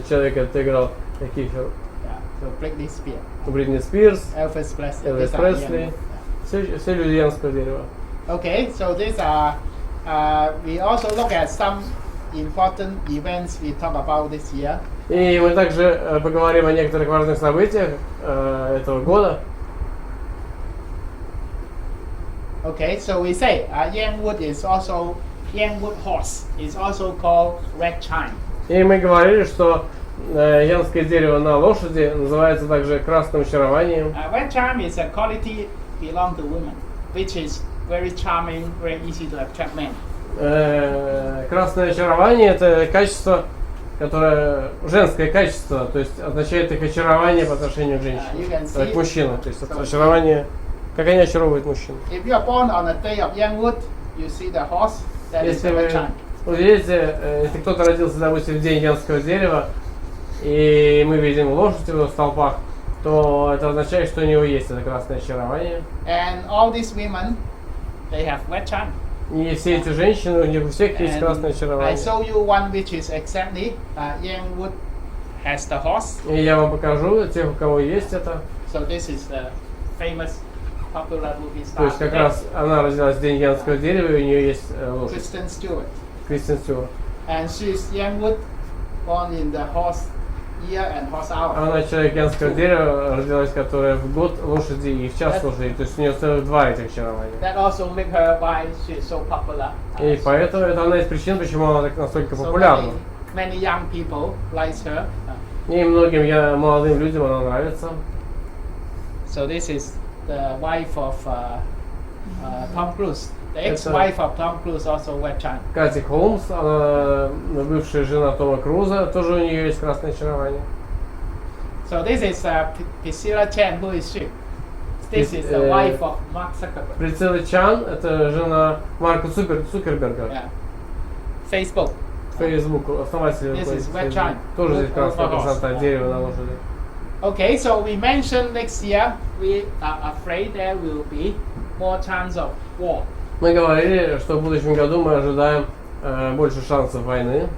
человек отыграл таких So Britney Spears, Бритни Спирс, Elvis Presley. Элвис these are Пресли, Yangwood. все люди янского дерева. Okay, so these are, we also look at some important events we talk about this year. И мы также поговорим о некоторых важных событиях этого года. Okay, so we say Yangwood horse is also called red chime. И мы говорили, что янское дерево на лошади называется также красным очарованием. Red chime is a quality belong to women, which is very charming, very easy to attract men. Красное очарование – это качество, которое женское качество, то есть означает их очарование по отношению к женщине, к мужчинам, то есть очарование, как они очаровывают мужчин. If you are born on a day of Yangwood, you see the horse, that is Если the red вы chime. увидите, если кто-то родился, допустим, в день янского дерева, и мы видим лошадь в столпах, то это означает, что у него есть это красное очарование. And all these women, they have red chime. И все эти женщины, у них у всех есть красное I очарование. show you one which is exactly Yangwood has the horse. И я вам покажу тех, у кого есть это. So this is the famous popular movie То есть star. как раз она родилась в день янского дерева, и у нее есть лошадь. Kristen Stewart. Кристен Стюарт. And she's Yangwood, born in the horse year and horse hour. Она человек янского дерева, родилась, которая в год лошади и в час лошади. То есть у нее целых два этих чарования. That also make her why she is so popular. И поэтому это одна из причин, почему она так настолько популярна. Many young people likes her. И многим молодым людям она нравится. So this is the wife of Tom Cruise. The ex-wife of Tom Cruise also wear charm. Кати Холмс, она бывшая жена Тома Круза, тоже у нее есть красное очарование. So this is Priscilla Chan, who is she? This is the wife of Mark Zuckerberg. Присцилла Чан, это жена Марка Цукерберга. Yeah. Facebook. Facebook, основатель Facebook. Тоже здесь красная красота, дерево на лошади. Okay, so we mentioned next year we are afraid there will be more chance of war. Мы говорили, что в будущем году мы ожидаем больше шансов войны.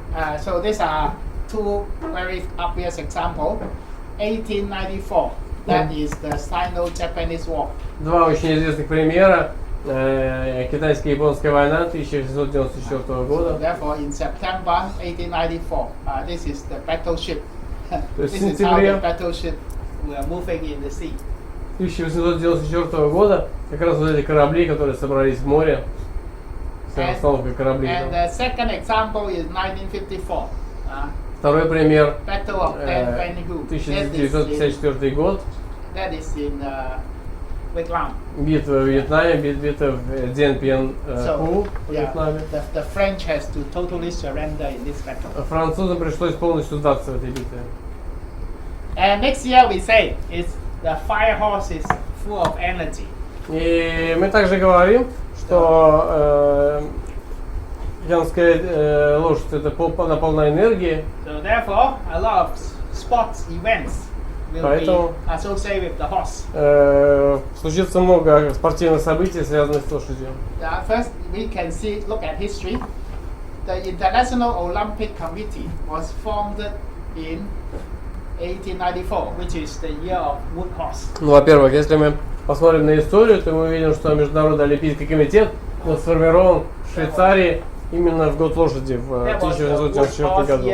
So these are two very obvious examples. 1894, that is the Sino-Japanese War. Два очень известных примера. Китайско-японская война 1894 года. So therefore, in September 1894, this is the battleship. То есть This в is how the сентябре battleship were moving in the sea. 1894 года как раз вот эти корабли, которые собрались в море, остановка кораблей. And the second example is 1954. Второй пример Battle of 1954 год. That is in Vietnam. Битва в Вьетнаме, битва в Дien Bien Phu в Вьетнаме. The French has to totally surrender in this battle. Французам пришлось полностью сдаться в этой битве. And next year we say it's the fire horse is full of energy. И мы также говорим, что янская лошадь это она полна энергии. So therefore, a lot of sports events will be associated with the horse. Случится много спортивных событий, связанных с лошадью. First, we can look at history. The International Olympic Committee was formed in 1894, which is the year of wood horse. Ну, во-первых, если мы посмотрим на историю, то мы увидим, что Международный олимпийский комитет был сформирован в Швейцарии именно в год лошади в 1994 году.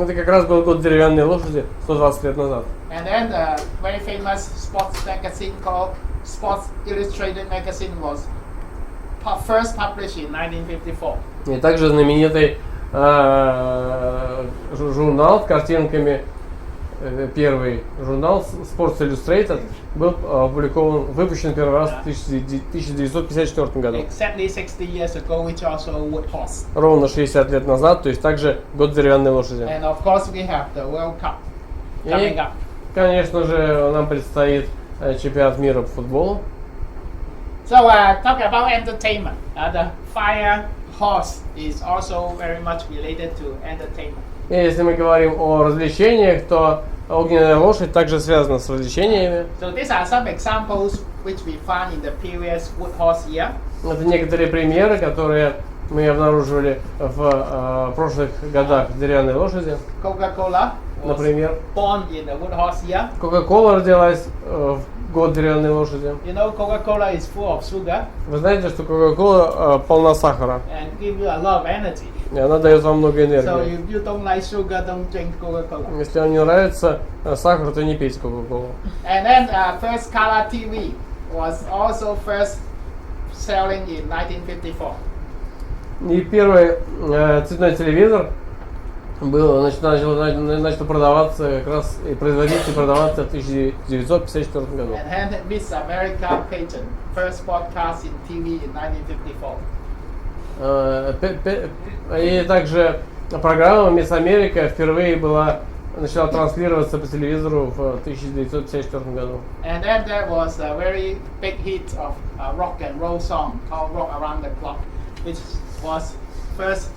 Это как раз был год деревянной лошади 120 лет назад. And then the very famous sports magazine called Sports Illustrated magazine was first published in 1954. И также знаменитый журнал с картинками, первый журнал Sports Illustrated был опубликован, выпущен первый раз в 1954 году. Exactly 60 years ago, which also wood horse. Ровно 60 лет назад, то есть также год деревянной лошади. And of course we have the World Cup coming up. Конечно же, нам предстоит чемпионат мира по футболу. So talk about entertainment. The fire horse is also very much related to entertainment. И если мы говорим о развлечениях, то огненная лошадь также связана с развлечениями. So these are some examples which we found in the previous wood horse year. Это некоторые примеры, которые мы обнаруживали в прошлых годах деревянной лошади. Coca-Cola, например, born in the wood horse year. Coca-Cola родилась в год деревянной лошади. You know, Coca-Cola is full of sugar. Вы знаете, что Coca-Cola полна сахара. And give you a lot of energy. И она дает вам много энергии. So if you don't like sugar, don't drink Coca-Cola. Если вам не нравится сахар, то не пейте Coca-Cola. And then first color TV was also first selling in 1954. И первый цветной телевизор начал продаваться как раз и производиться и продаваться в 1954 году. And then Miss America pageant, first broadcast in TV in 1954. И также программа Мисс Америка впервые начала транслироваться по телевизору в 1954 году. And then there was a very big hit of a rock and roll song called Rock Around the Clock, which was first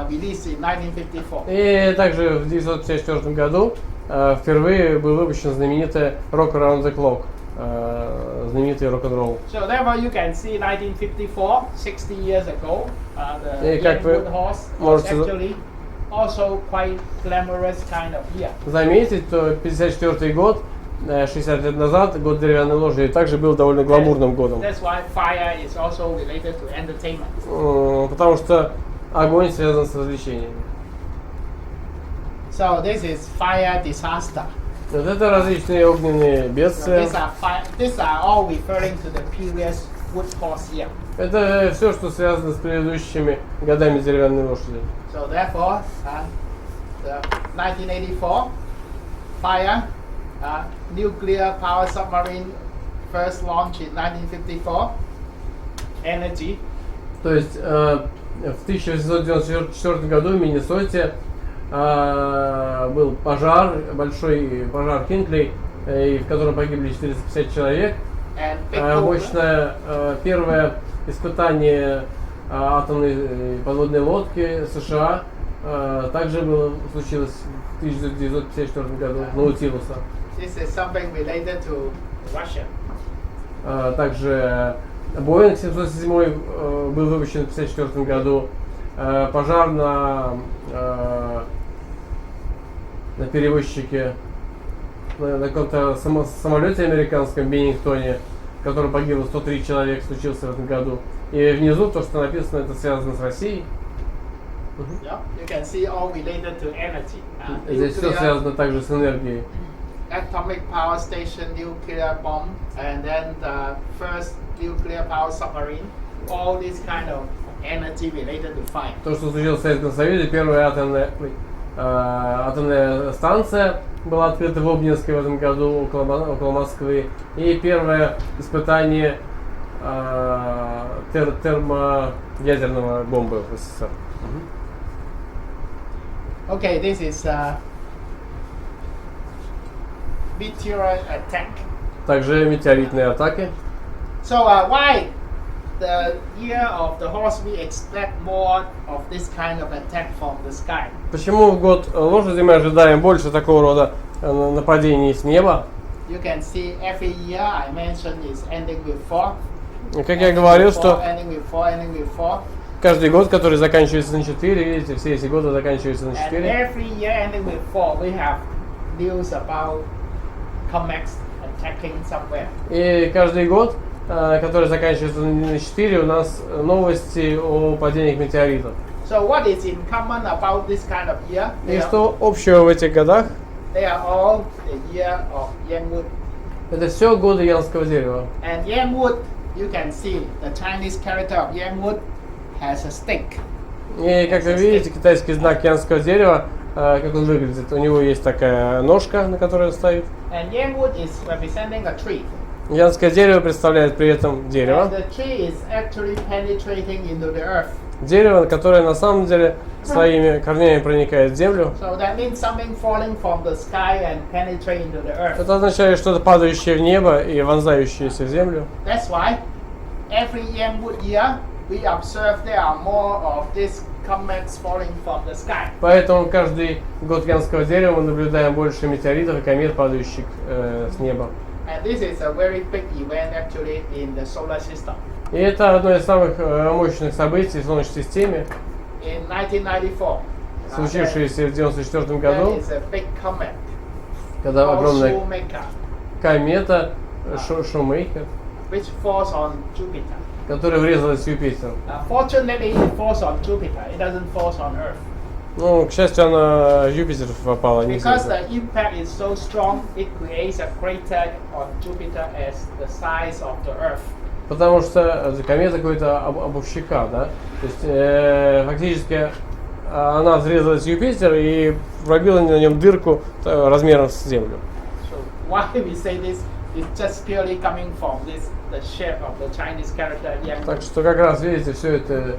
released in 1954. И также в 1954 году впервые был выпущен знаменитый Rock Around the Clock, знаменитый рок-н-ролл. So therefore you can see 1954, 60 years ago, the wood horse was actually also quite glamorous kind of year. Заметить, что 54 год, 60 лет назад, год деревянной лошади, также был довольно гламурным годом. That's why fire is also related to entertainment. Потому что огонь связан с развлечениями. So this is fire disaster. Вот это различные огненные So бедствия. these are all referring to the previous wood horse year. Это все, что связано с предыдущими годами деревянной лошади. So therefore, the 1984 fire, nuclear power submarine first launch in 1954, energy. То есть в 1894 году в Миннесоте был пожар, большой пожар Хинкли, в котором погибли 450 человек. Мощное первое испытание атомной подводной лодки США также случилось в 1954 году, Наутилуса. This is something related to Russia. Также Боинг 707 был выпущен в 1954 году. Пожар на перевозчике, на каком-то самолете американском Беннингтоне, в котором погибло 103 человека, случился в этом году. И внизу то, что написано, это связано с Россией. Yeah, you can see all related to energy. Здесь все связано также с энергией. Atomic power station, nuclear bomb, and then the first nuclear power submarine. All this kind of energy related to fire. То, что случилось в Советском Союзе, первая атомная станция была открыта в Обнинске в этом году, около Москвы. И первое испытание термоядерного бомбы в СССР. Okay, this is meteor attack. Также метеоритные атаки. So why the year of the horse we expect more of this kind of attack from the sky? Почему в год лошади мы ожидаем больше такого рода нападений с неба? You can see every year I mentioned is ending with 4. Как я говорил, что ending with 4, ending with 4. каждый год, который заканчивается на 4, видите, все эти годы заканчиваются на And 4. every year ending with 4, we have news about comets attacking somewhere. И каждый год, который заканчивается на 4, у нас новости о падениях метеоритов. So what is in common about this kind of year? И что общего в этих годах? They are all the year of Yangwood. Это все годы янского дерева. And Yangwood, you can see the Chinese character of Yangwood has a stick. И как вы видите, китайский знак янского дерева, как он выглядит, у него есть такая ножка, на которой он стоит. And Yangwood is representing a tree. Янское дерево представляет при этом дерево. And the tree is actually penetrating into the earth. Дерево, которое на самом деле своими корнями проникает в землю. So that means something falling from the sky and penetrate into the earth. Это означает что-то падающее в небо и вонзающееся в землю. That's why every Yangwood year we observe there are more of these comets falling from the sky. Поэтому каждый год янского дерева мы наблюдаем больше метеоритов и комет, падающих с неба. And this is a very big event actually in the solar system. И это одно из самых мощных событий в Солнечной системе, In 1994, случившееся в 1994 there году, is a big comet когда called огромная Shoemaker, комета Шумейкер, which falls on Jupiter. которая врезалась в Юпитер. Fortunately, it falls on Jupiter. It doesn't fall on Earth. Ну, к счастью, она в Юпитер попала, не в Because Землю. the impact is so strong, it creates a crater on Jupiter as the size of the Earth. Потому что комета какой-то обувщика, да? То есть фактически она врезалась в Юпитер и пробила на нем дырку размером с Землю. So why we say this is just purely coming from this the shape of the Chinese character Yang. Так что как раз видите, все это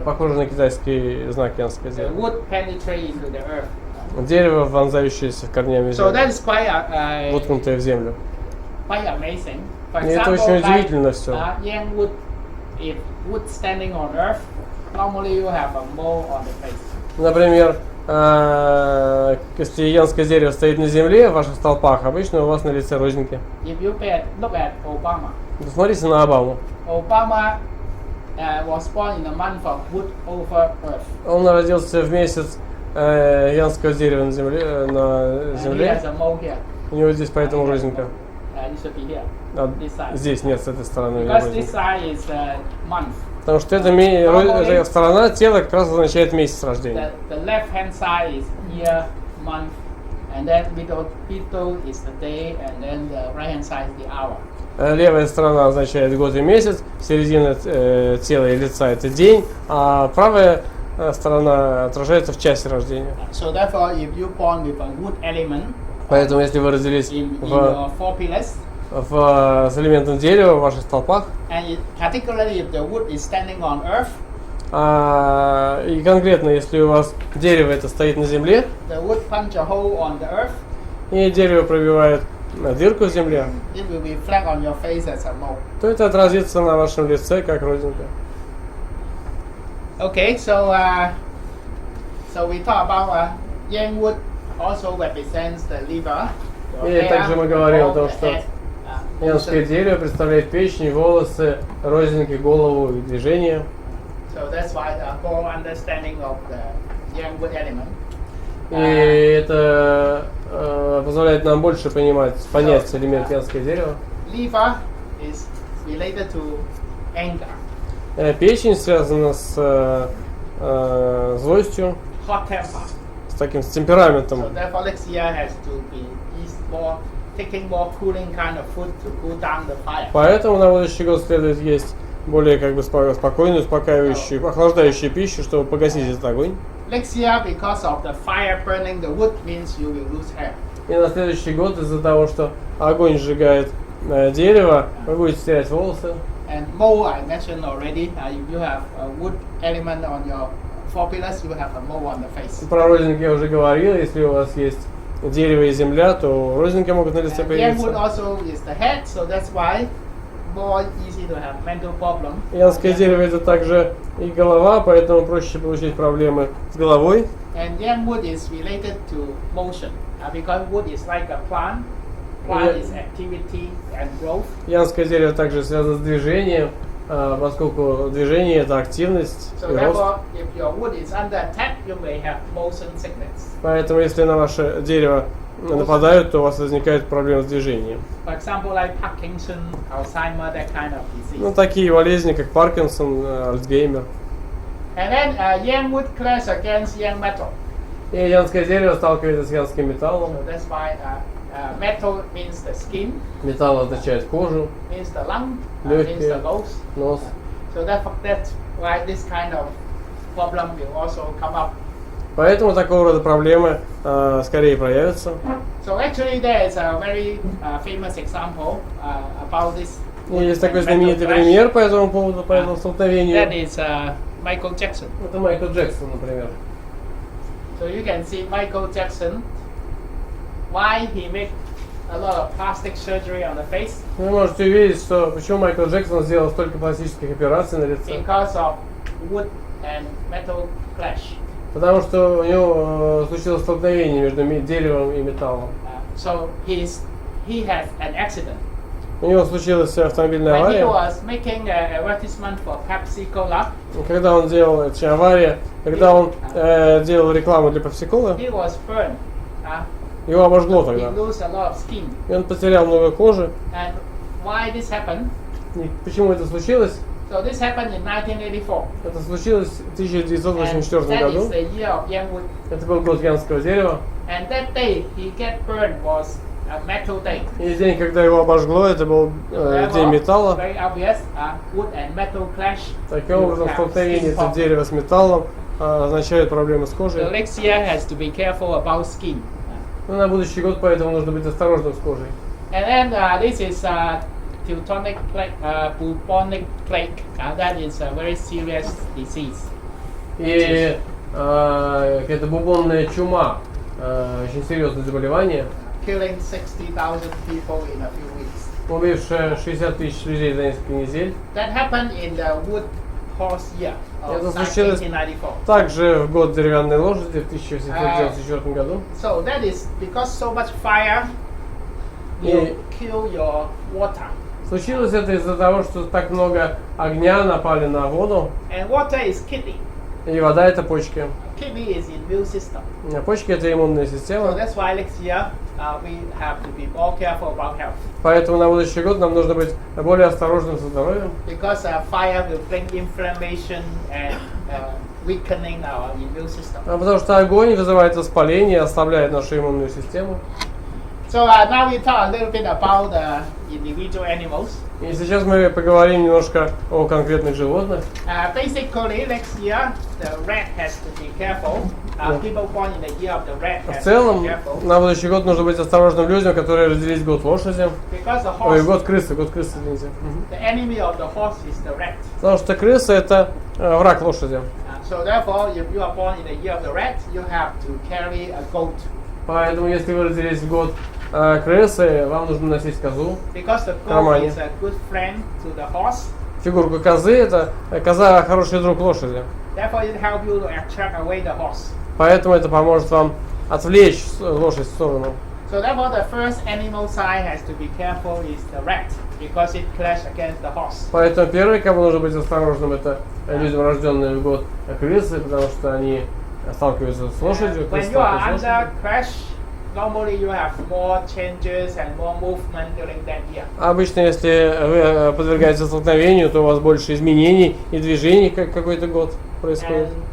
похоже на китайский знак янского The дерева. wood penetrate into the earth. Дерево, вонзающееся корнями в So землю, that is quite воткнутое в землю. quite amazing. For И это example, очень like удивительно все. Yang wood, if wood standing on earth, normally you have a mole on the face. Например, если янское дерево стоит на земле в ваших столпах, обычно у вас на лице родинки. If you look at Obama, Посмотрите на Обаму. Obama was born in the month of wood over earth. Он родился в месяц янского дерева на земле. And he has a mole here. У него здесь поэтому родинка. It should be here. А This side. здесь нет, с этой стороны у него Because this родинка. side is month. Потому что эта сторона тела как раз означает месяц рождения. The left hand side is year month, and then middle is the day, and then the right hand side is the hour. Левая сторона означает год и месяц, середина тела и лица это день, а правая сторона отражается в часе рождения. So therefore, if you born with a wood element, Поэтому, если вы родились in your four pillars, с элементом дерева в ваших столпах, and particularly if the wood is standing on earth, и конкретно, если у вас дерево это стоит на земле, the wood punch a hole on the earth, и дерево пробивает дырку в земле, it will reflect on your face as a mole. то это отразится на вашем лице как родинка. Okay, so we talk about yang wood also represents the liver. И также мы говорим о том, что янское дерево представляет печень, волосы, родинки, голову и движение. So that's why the whole understanding of the yang wood element. И это позволяет нам больше понять элемент янского дерева. Liver is related to anger. Печень связана с злостью, Hot temper. с темпераментом. So therefore next year has to be taking more cooling kind of food to cool down the fire. Поэтому на будущий год следует есть более спокойную, успокаивающую, охлаждающую пищу, чтобы погасить этот огонь. Next year, because of the fire burning the wood, means you will lose hair. И на следующий год из-за того, что огонь сжигает дерево, вы будете терять волосы. And mole, I mentioned already. If you have a wood element on your four pillars, you will have a mole on the face. Про родинки я уже говорил. Если у вас есть дерево и земля, то родинки могут на лице появиться. Yang wood also is the head, so that's why more easy to have mental problem. Янское дерево это также и голова, поэтому проще получить проблемы с головой. And yang wood is related to motion, because wood is like a plant. Plant is activity and growth. Янское дерево также связано с движением, поскольку движение это активность и рост. If your wood is under attack, you may have motion sickness. Поэтому если на ваше дерево нападают, то у вас возникают проблемы с движением. For example, like Parkinson, Alzheimer, that kind of disease. Ну, такие болезни, как Паркинсон, Альцгеймер. And then yang wood clash against yang metal. И янское дерево сталкивается с янским металлом. So that's why metal means the skin. Металл означает кожу, Means the lung. Means the nose. нос. So that's why this kind of problem will also come up. Поэтому такого рода проблемы скорее проявятся. So actually there is a very famous example about this. Есть такой знаменитый пример по этому поводу, по этому столкновению. That is Michael Jackson. Это Майкл Джексон, например. So you can see Michael Jackson, why he make a lot of plastic surgery on the face. Вы можете увидеть, что почему Майкл Джексон сделал столько пластических операций на лице. Because of wood and metal clash. Потому что у него случилось столкновение между деревом и металлом. So he had an accident. У него случилась автомобильная When he авария. was making an advertisement for Pepsi Cola. Когда он делал авария, когда он делал рекламу для Pepsi-Cola, He was burned. его обожгло He тогда. lose a lot of skin. И он потерял много кожи. And why this happened? И почему это случилось? So this happened in 1984. Это случилось в 1984 And that году. is the year of yang wood. Это был год янского дерева. And that day he get burned was a metal day. И день, когда его обожгло, это был день металла. Very obvious. Wood and metal clash. Таким образом, столкновение это дерево с металлом означает проблемы с So кожей. next year has to be careful about skin. Ну, на будущий год, поэтому нужно быть осторожным с кожей. And then this is Teutonic plague, bubonic plague. That is a very serious disease. И это бубонная чума, очень серьезное заболевание, Killing 60,000 people in a few weeks. убившее 60 тысяч людей за несколько недель. That happened in the wood horse year of Это случилось 1994. также в год деревянной лошади в 1894 году. So that is because so much fire will kill your water. Случилось это из-за того, что так много огня напали на воду, And water is kidney. и вода это почки. Kidney is immune system. А почки это иммунная So система. that's why next year we have to be more careful about health. Поэтому на будущий год нам нужно быть более осторожным со здоровьем. Because fire will bring inflammation and weakening our immune system. Потому что огонь вызывает воспаление, ослабляет нашу иммунную систему. So now we talk a little bit about the individual animals. И сейчас мы поговорим немножко о конкретных животных. Basically, next year the rat has to be careful. People born in the year of the rat В has to целом, be careful. на будущий год нужно быть осторожным людям, которые родились в год лошади. Because the Ой, horse, год крысы, извините. the enemy of the horse is the rat. Потому что крыса это враг лошади. So therefore, if you are born in the year of the rat, you have to carry a goat. Поэтому, если вы родились в год крысы, вам нужно носить козу. Because the goat Кармане. is a good friend to the horse. Фигурку козы, это коза хороший друг лошади. Therefore, it helps you to attract away the horse. Поэтому это поможет вам отвлечь лошадь в сторону. So therefore, the first animal sign has to be careful is the rat, because it clashes against the horse. Поэтому первый, кому нужно быть осторожным, это людям, рожденные в год крысы, потому что они сталкиваются с лошадью. When you are under crash, normally you have more changes and more movement during that year. Обычно, если вы подвергаетесь столкновению, то у вас больше изменений и движений, как какой-то год происходит. And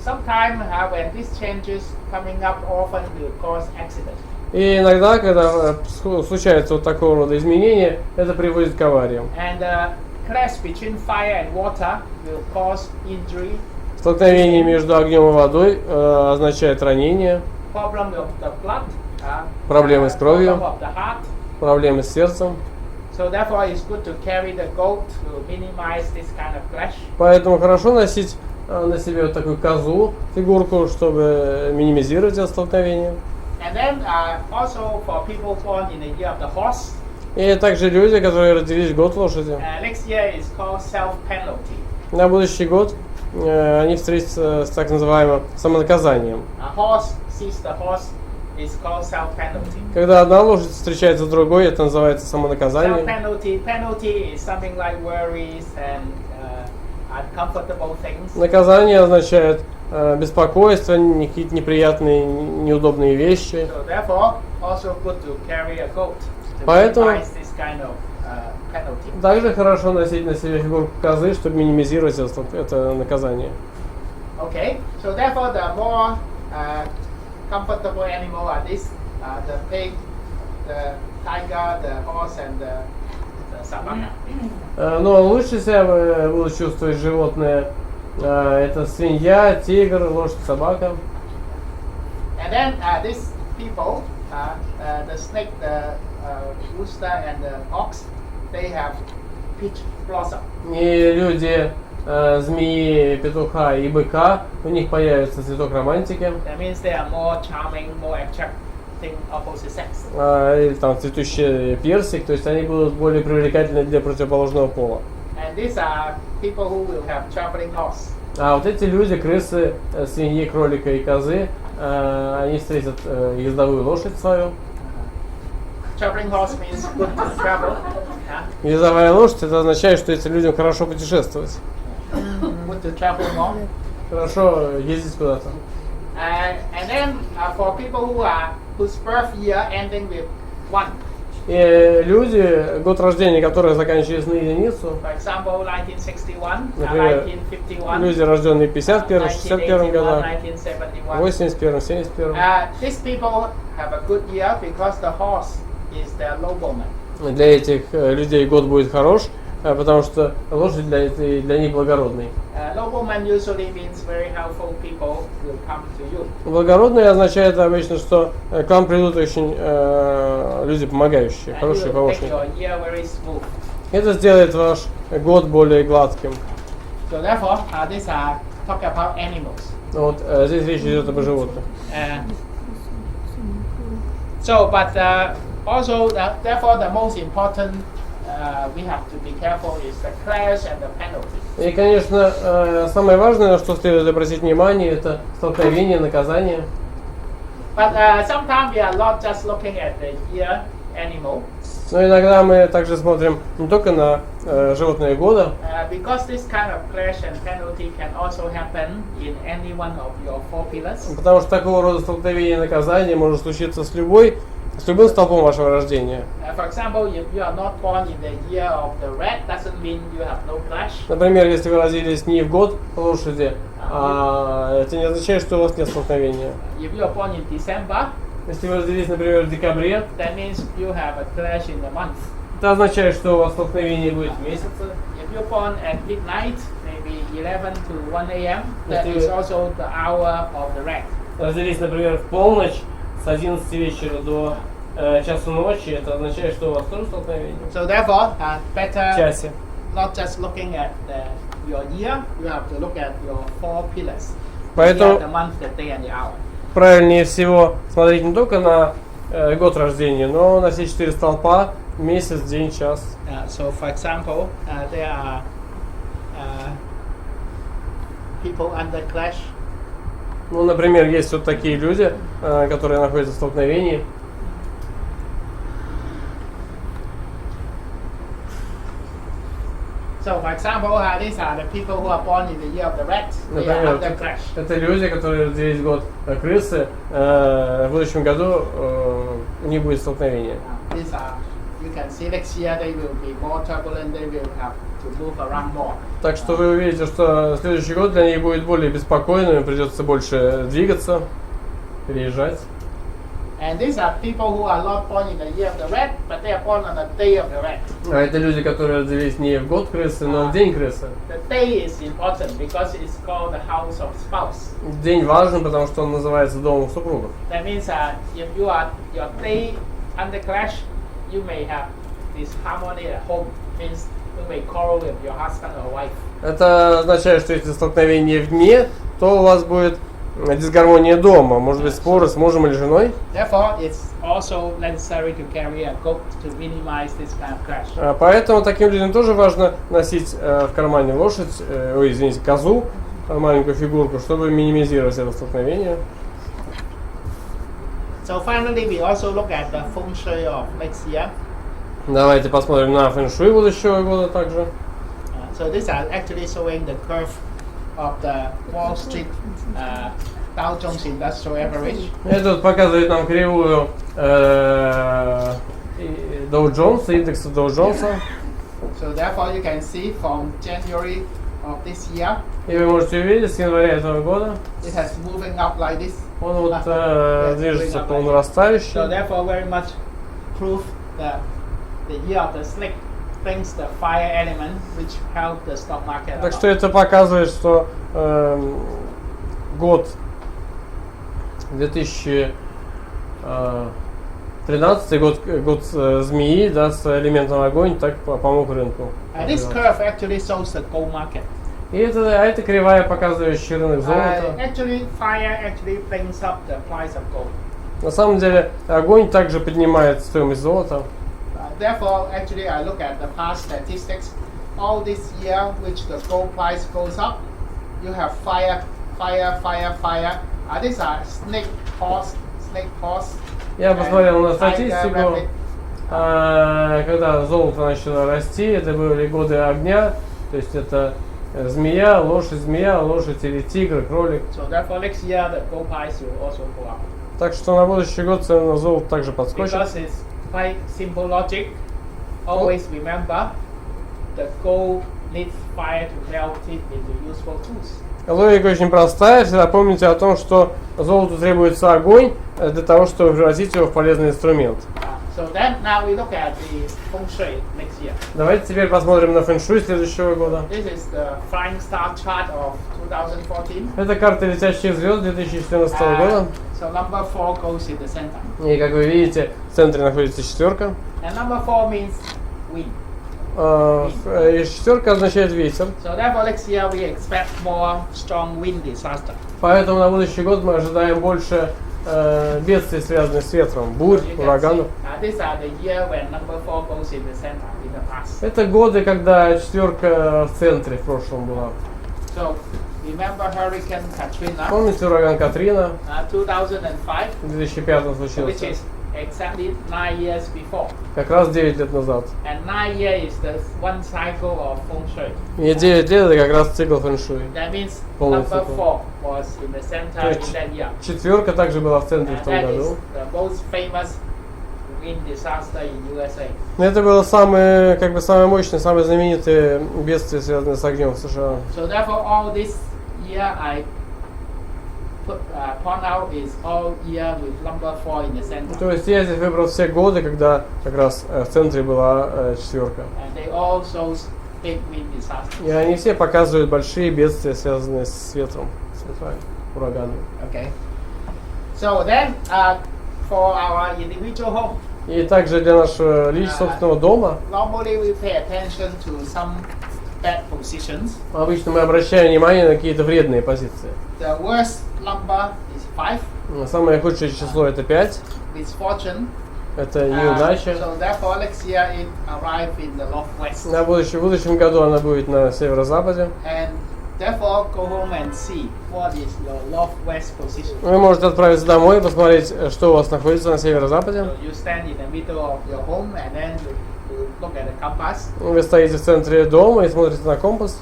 sometimes when these changes coming up often will cause accidents. И иногда, когда случаются вот такого рода изменения, это приводит к авариям. And clash between fire and water will cause injury. Столкновение между огнем и водой означает ранение, Problem of the blood. проблемы с кровью, Problem of the heart. проблемы с сердцем. So therefore, it's good to carry the goat to minimize this kind of clash. Поэтому хорошо носить на себе вот такую козу, фигурку, чтобы минимизировать это столкновение. And then also for people born in the year of the horse, И также люди, которые родились в год лошади. next year is called self-penalty. На будущий год они встретятся с так называемым самонаказанием. A horse sees the horse is called self-penalty. Когда одна лошадь встречается с другой, это называется самонаказание. Penalty is something like worries and uncomfortable things. Наказание означает беспокойство, какие-то неприятные, неудобные вещи. So therefore, also good to carry a goat to Поэтому minimize this kind of penalty. также хорошо носить на себе фигурку козы, чтобы минимизировать это наказание. Okay, so therefore the more comfortable animal are these, the pig, the tiger, the horse and the sabana. Но лучше себя будут чувствовать животные. Это свинья, тигр, лошадь, собака. And then these people, the snake, the rooster and the ox, they have peach blossom. И люди, змеи, петуха и быка, у них появится цветок романтики. That means they are more charming, more attracting opposite sex. Или там цветущий персик, то есть они будут более привлекательны для противоположного пола. And these are people who will have traveling horse. А вот эти люди, крысы, свиньи, кролика и козы, они встретят ездовую лошадь свою. Traveling horse means good to travel. Ездовая лошадь, это означает, что этим людям хорошо путешествовать. Good to travel more. Хорошо ездить куда-то. And then for people whose birth year ending with 1. И люди, год рождения которых заканчивается на единицу, For example, 1961, например, 1951, люди, рожденные в 51, 61 годах, 1971. 81, 71. These people have a good year because the horse is their nobleman. Для этих людей год будет хорош, потому что лошадь для них благородный. Nobleman usually means very helpful people will come to you. Благородный означает обычно, что к вам придут очень люди помогающие, And хорошие you will make помощники. your year very smooth. Это сделает ваш год более гладким. So therefore, these are talk about animals. Вот здесь речь идет об животных. Also, therefore, the most important we have to be careful is the clash and the penalty. И, конечно, самое важное, на что следует обратить внимание, это столкновение, наказание. But sometimes we are not just looking at the year animal. Но иногда мы также смотрим не только на животные года, Because this kind of clash and penalty can also happen in any one of your 4 pillars. потому что такого рода столкновение и наказание может случиться с любым столпом вашего рождения. For example, if you are not born in the year of the rat, doesn't mean you have no clash. Например, если вы родились не в год лошади, это не означает, что у вас нет столкновения. If you are born in December, Если вы родились, например, в декабре, that means you have a clash in the month. это означает, что у вас столкновение будет в месяце. If you're born at midnight, maybe 11 to 1 a.m., that Если is вы also the hour of the red. родились, например, в полночь с 11 вечера до часу ночи, это означает, что у вас тоже столкновение. So therefore, В better часе. not just looking at your year, you have to look at your 4 pillars. Поэтому The month, the day and the hour. правильнее всего смотреть не только на год рождения, но на все 4 столпа: месяц, день, час. So for example, there are people under clash. Ну, например, есть вот такие люди, которые находятся в столкновении. So for example, these are the people who are born in the year of the rat. They are Например, under clash. это люди, которые родились в год крысы, в будущем году у них будет столкновение. These are, you can see next year they will be more turbulent, they will have to move around more. Так что вы увидите, что следующий год для них будет более беспокойным, им придется больше двигаться, переезжать. And these are people who are not born in the year of the rat, but they are born on the day of the rat. А это люди, которые родились не в год крысы, но в день крысы. The day is important because it's called the house of spouse. День важен, потому что он называется домом супругов. That means if you are your day under clash, you may have disharmony at home. Means you may quarrel with your husband or wife. Это означает, что если столкновение в дне, то у вас будет дисгармония дома, может быть споры с мужем или женой. Therefore, it's also necessary to carry a goat to minimize this kind of clash. Поэтому таким людям тоже важно носить в кармане лошадь, козу, маленькую фигурку, чтобы минимизировать это столкновение. So finally, we also look at the fэншуй of next year. Давайте посмотрим на фэншуй будущего года также. So these are actually showing the curve of the Wall Street Dow Jones Industrial Average. Это показывает нам кривую Доу Джонса, индекса Доу Джонса. So therefore, you can see from January of this year, И вы можете увидеть с января этого года, it has moving up like this. он вот движется по нарастающей. So therefore, very much proof that the year of the snake brings the fire element, which help the stock market. Так что это показывает, что год 2013 год змеи, да, с элементом огонь, так помог рынку. And this curve actually shows the gold market. И это кривая, показывающая рынок золота. Actually, fire actually brings up the price of gold. На самом деле огонь также поднимает стоимость золота. Therefore, actually, I look at the past statistics. All this year, which the gold price goes up, you have fire. These are snake horse. Я посмотрел на статистику, когда золото начало расти, это были годы огня, то есть это змея, лошадь или тигр, кролик. So therefore, next year the gold price will also go up. Так что на будущий год цена на золото также подскочит. Because it's quite simple logic. Always remember, the gold needs fire to melt it into useful tools. Логика очень простая. Всегда помните о том, что золоту требуется огонь для того, чтобы превратить его в полезный инструмент. So then now we look at the фэншуй next year. Давайте теперь посмотрим на фэншуй следующего года. This is the flying star chart of 2014. Это карта летящих звезд 2014 года. So number 4 goes in the center. И как вы видите, в центре находится четверка. And number 4 means wind. И четверка означает ветер. So therefore next year we expect more strong wind disaster. Поэтому на будущий год мы ожидаем больше бедствий, связанных с ветром, бурь, ураганов. These are the year when number 4 goes in the center in the past. Это годы, когда четверка в центре в прошлом была. So remember Hurricane Katrina? Помните ураган Катрина? 2005. В 2005 Which случился. is exactly 9 years before. Как раз 9 лет назад. And 9 years is the one cycle of фэншуй. И 9 лет это как раз цикл фэншуй. That means Полный number цикл. 4 was in the center То in есть that year. четверка также была в центре в And том that is году. the most famous wind disaster in USA. Это было самое, самое мощное, самое знаменитое бедствие, связанное с огнем в США. So therefore all this year I point out is all year with number 4 in the center. То есть я здесь выбрал все годы, когда как раз в центре была четверка. And they all show big wind disasters. И они все показывают большие бедствия, связанные с ветром, с ветрами, ураганами. Okay. So then, for our individual home, И также для нашего собственного дома normally we pay attention to some bad positions. обычно мы обращаем внимание на какие-то вредные позиции. The worst number is 5. Самое худшее число это 5. Misfortune. Это неудача. So therefore next year it arrive in the northwest. В будущем году она будет на северо-западе. And therefore go home and see what is your northwest position. Вы можете отправиться домой и посмотреть, что у вас находится на северо-западе. So you stand in the middle of your home and then you look at the compass. Вы стоите в центре дома и смотрите на компас.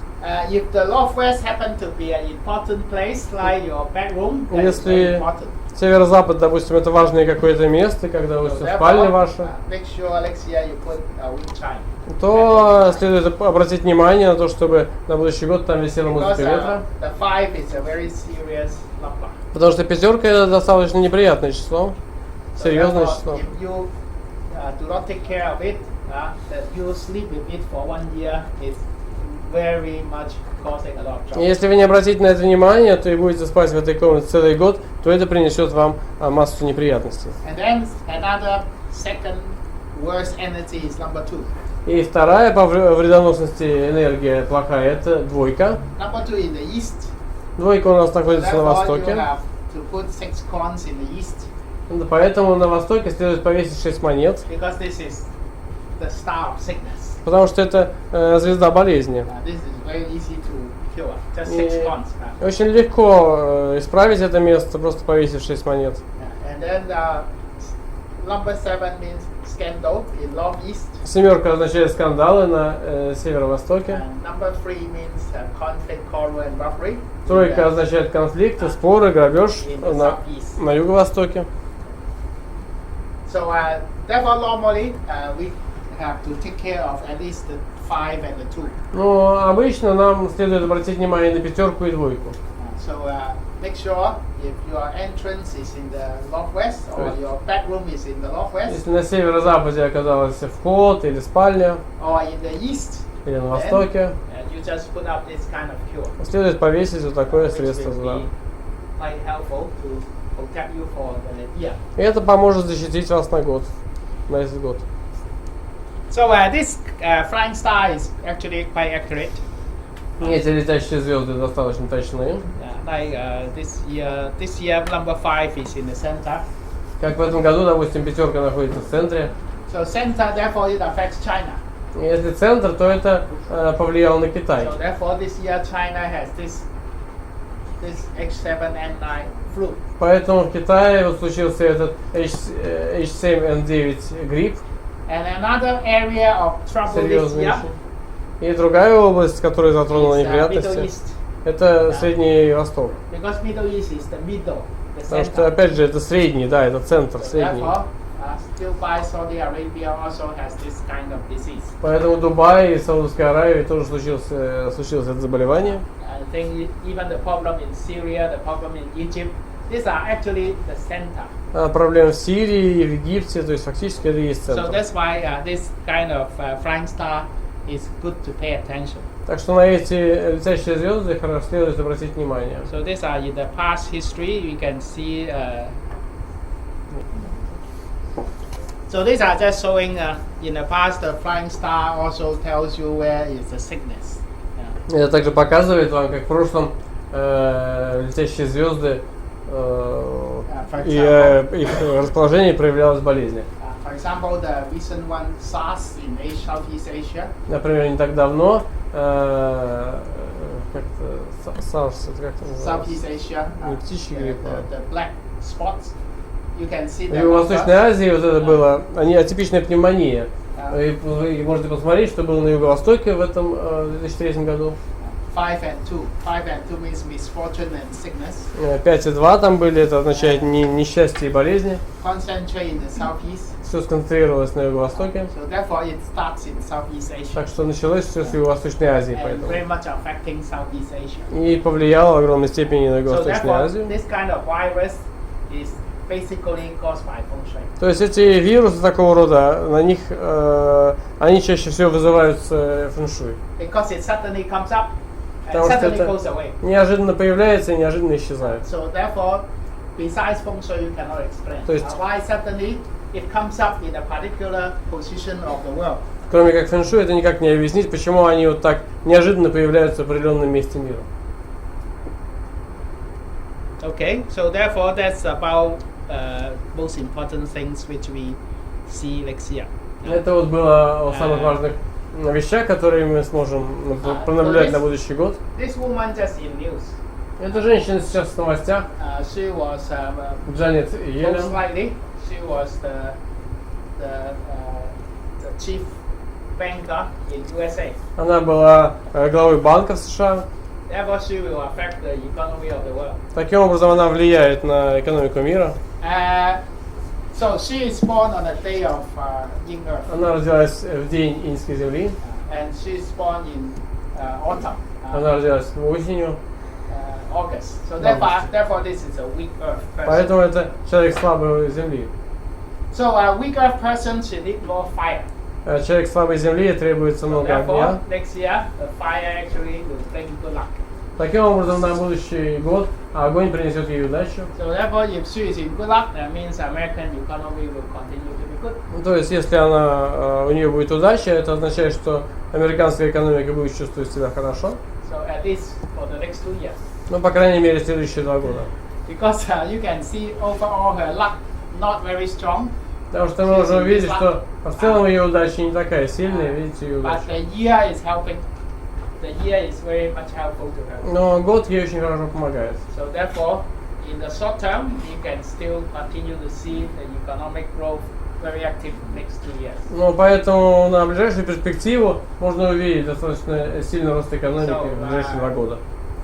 If the northwest happen to be an important place like your bedroom, that is very Если important. северо-запад, допустим, это важное какое-то место, когда So допустим, спальня therefore, ваша, make sure next year you put a wind chime. то следует обратить внимание на то, чтобы на будущий год там висела Because музыка ветра. the 5 is a very serious number. Потому что пятерка это достаточно неприятное число, So серьезное therefore, число. if you do not take care of it, that you sleep with it for 1 year is very much causing a lot of И trouble. если вы не обратите на это внимание, то и будете спать в этой комнате целый год, то это принесет вам массу неприятностей. And then another second worst energy is number 2. И вторая по вредоносности энергия плохая, это двойка. Number 2 in the east. Двойка у нас находится на Therefore, you востоке. have to put 6 coins in the east Поэтому на востоке следует повесить 6 монет, because this is the star of sickness. потому что это звезда болезни. This is very easy to cure. Just 6 И coins. очень легко исправить это место, просто повесив 6 монет. And then number 7 means scandal in northeast. Семерка означает скандалы на северо-востоке. And number 3 means conflict, quarrel, and robbery. Тройка означает конфликты, споры, грабеж на юго-востоке. So therefore normally we have to take care of at least the 5 and the 2. Но обычно нам следует обратить внимание на пятерку и двойку. So make sure if your entrance is in the northwest or your bedroom is in the northwest Если на северо-западе оказался вход или спальня, or in the east, или на востоке, you just put up this kind of cure, следует повесить вот такое which средство. will be quite helpful to protect you for the year. И это поможет защитить вас на год, на этот год. So this flying star is actually quite accurate. Эти летящие звезды достаточно точные. Like this year number 5 is in the center. Как в этом году, допустим, пятерка находится в центре. So center, therefore it affects China. Если центр, то это повлияло на Китай. So therefore this year China has this H7N9 flu. Поэтому в Китае вот случился этот H7N9 грипп. And another area of trouble this Серьезный year очень. И другая область, которая затронула is Middle неприятности, East. это Средний Восток. Because Middle East is the middle, the Потому что, center. опять же, это средний, да, это центр, So средний. therefore, still by Saudi Arabia also has this kind of disease. Поэтому в Дубае и Саудовской Аравии тоже случилось это заболевание. I think even the problem in Syria, the problem in Egypt, these are actually the center. Проблемы в Сирии и в Египте, то есть фактически это и есть So центр. that's why this kind of flying star is good to pay attention. Так что на эти летящие звезды хорошо следует обратить внимание. So these are in the past history. You can see. So these are just showing in the past the flying star also tells you where is the sickness. Это также показывает вам, как в прошлом летящие звезды их расположение проявлялась болезнь. For example, the recent one SARS in Southeast Asia. Например, не так давно SARS, это как это Southeast называется? Asia. Не птичий грипп, The black spots. You can see В the Юго-Восточной Азии вот это было атипичная пневмония. Вы можете посмотреть, что было на Юго-Востоке в этом 2003 году. 5 and 2. 5 and 2 means misfortune and sickness. 5 и 2 там были, это означает несчастье и болезни. Concentrate in the southeast. все сконцентрировалось на юго-востоке. So therefore it starts in Southeast Asia. Так что началось все с Юго-Восточной Азии, And поэтому. very much affecting Southeast Asia. И повлияло в огромной степени на So Юго-Восточную therefore, Азию. this kind of virus is basically caused by feng shui. То есть эти вирусы такого рода, на них они чаще всего вызываются фэншуй. Because it suddenly comes up and Потому что suddenly это goes away. неожиданно появляется и неожиданно исчезает. So therefore, besides feng shui, you cannot explain То есть- why suddenly it comes up in a particular position of the world. Кроме как фэншуй, это никак не объяснить, почему они вот так неожиданно появляются в определенном месте мира. Okay, so therefore that's about most important things which we see next year. Это вот было о самых важных вещах, которые мы сможем пронаблюдать на будущий год. This woman just in news. Эта женщина сейчас в новостях. She was Джанет most Йеллен. likely she was the chief banker in USA. Она была главой банка в США. Therefore, she will affect the economy of the world. Таким образом, она влияет на экономику мира. So she is born on the day of Yin Earth, Она родилась в день иньской земли. and she is born in autumn, Она родилась осенью. August. So therefore, this is a weak Earth person. Поэтому это человек слабой земли. So a weak Earth person should need more fire. Человек слабой земли требуется So много огня. therefore, next year the fire actually will bring good luck. Таким образом, на будущий год огонь принесет ей удачу. So therefore, if she is in good luck, that means American economy will continue to be good. Ну, то есть, если у нее будет удача, это означает, что американская экономика будет чувствовать себя хорошо. So at least for the next 2 years. Ну, по крайней мере, следующие 2 года. Because you can see overall her luck not very strong, Потому что мы уже увидели, что в целом ее удача не такая сильная, видите, ее but удача. the year is helping. The year is very much helpful to her. Но год ей очень хорошо помогает. So therefore, in the short term, you can still continue to see the economic growth very active next 2 years. Ну, поэтому на ближайшую перспективу можно увидеть достаточно сильный рост экономики в ближайшие 2 года.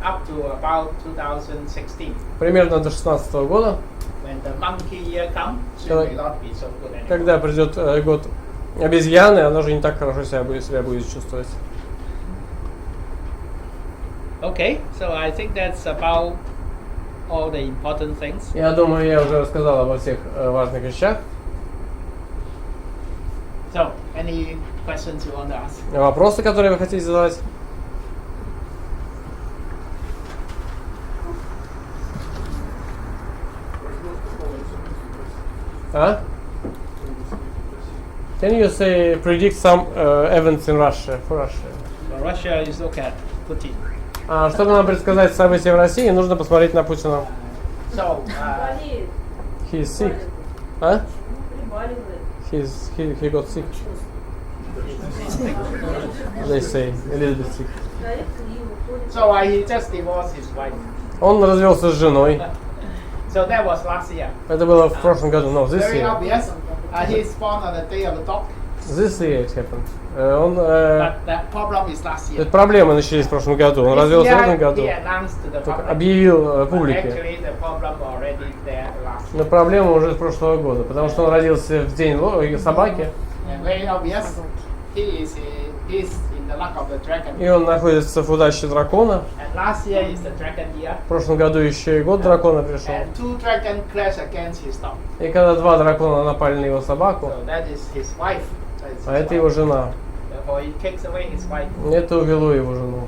Up to about 2016, Примерно до 2016 года, when the monkey year comes, she may not be so good anymore. когда придет год обезьяны, она уже не так хорошо себя будет чувствовать. Okay, so I think that's about all the important things. Я думаю, я уже рассказал обо всех важных вещах. So, any questions you want to ask? Вопросы, которые вы хотите задать? А? Can you say predict some events in Russia for Russia? For Russia, is look at Putin. Чтобы нам предсказать события в России, нужно посмотреть на Путина. So, Болеет. He's sick. А? Прибаливает. He got sick. They say a little bit sick. Стоит криво, ходит. so he just divorced his wife. Он развелся с женой. So that was last year. Это было в прошлом году, no, this Very year. obvious. He's born on the day of the dog. This year it happened. But the problem is last year. Проблемы начались в прошлом году. Он развелся в этом году. He announced to the public. Объявил But публике. actually, the problem already there last year. Но проблема уже с прошлого года, потому что он родился в день собаки, And very obvious. He's in the luck of the dragon. и он находится в удаче дракона. And last year is the dragon year. В прошлом году еще и год дракона пришел. And 2 dragons clash against his dog. И когда 2 дракона напали на его собаку, So that is his wife. That is а his это его wife. жена, Therefore, he kicks away his wife. это увело его жену.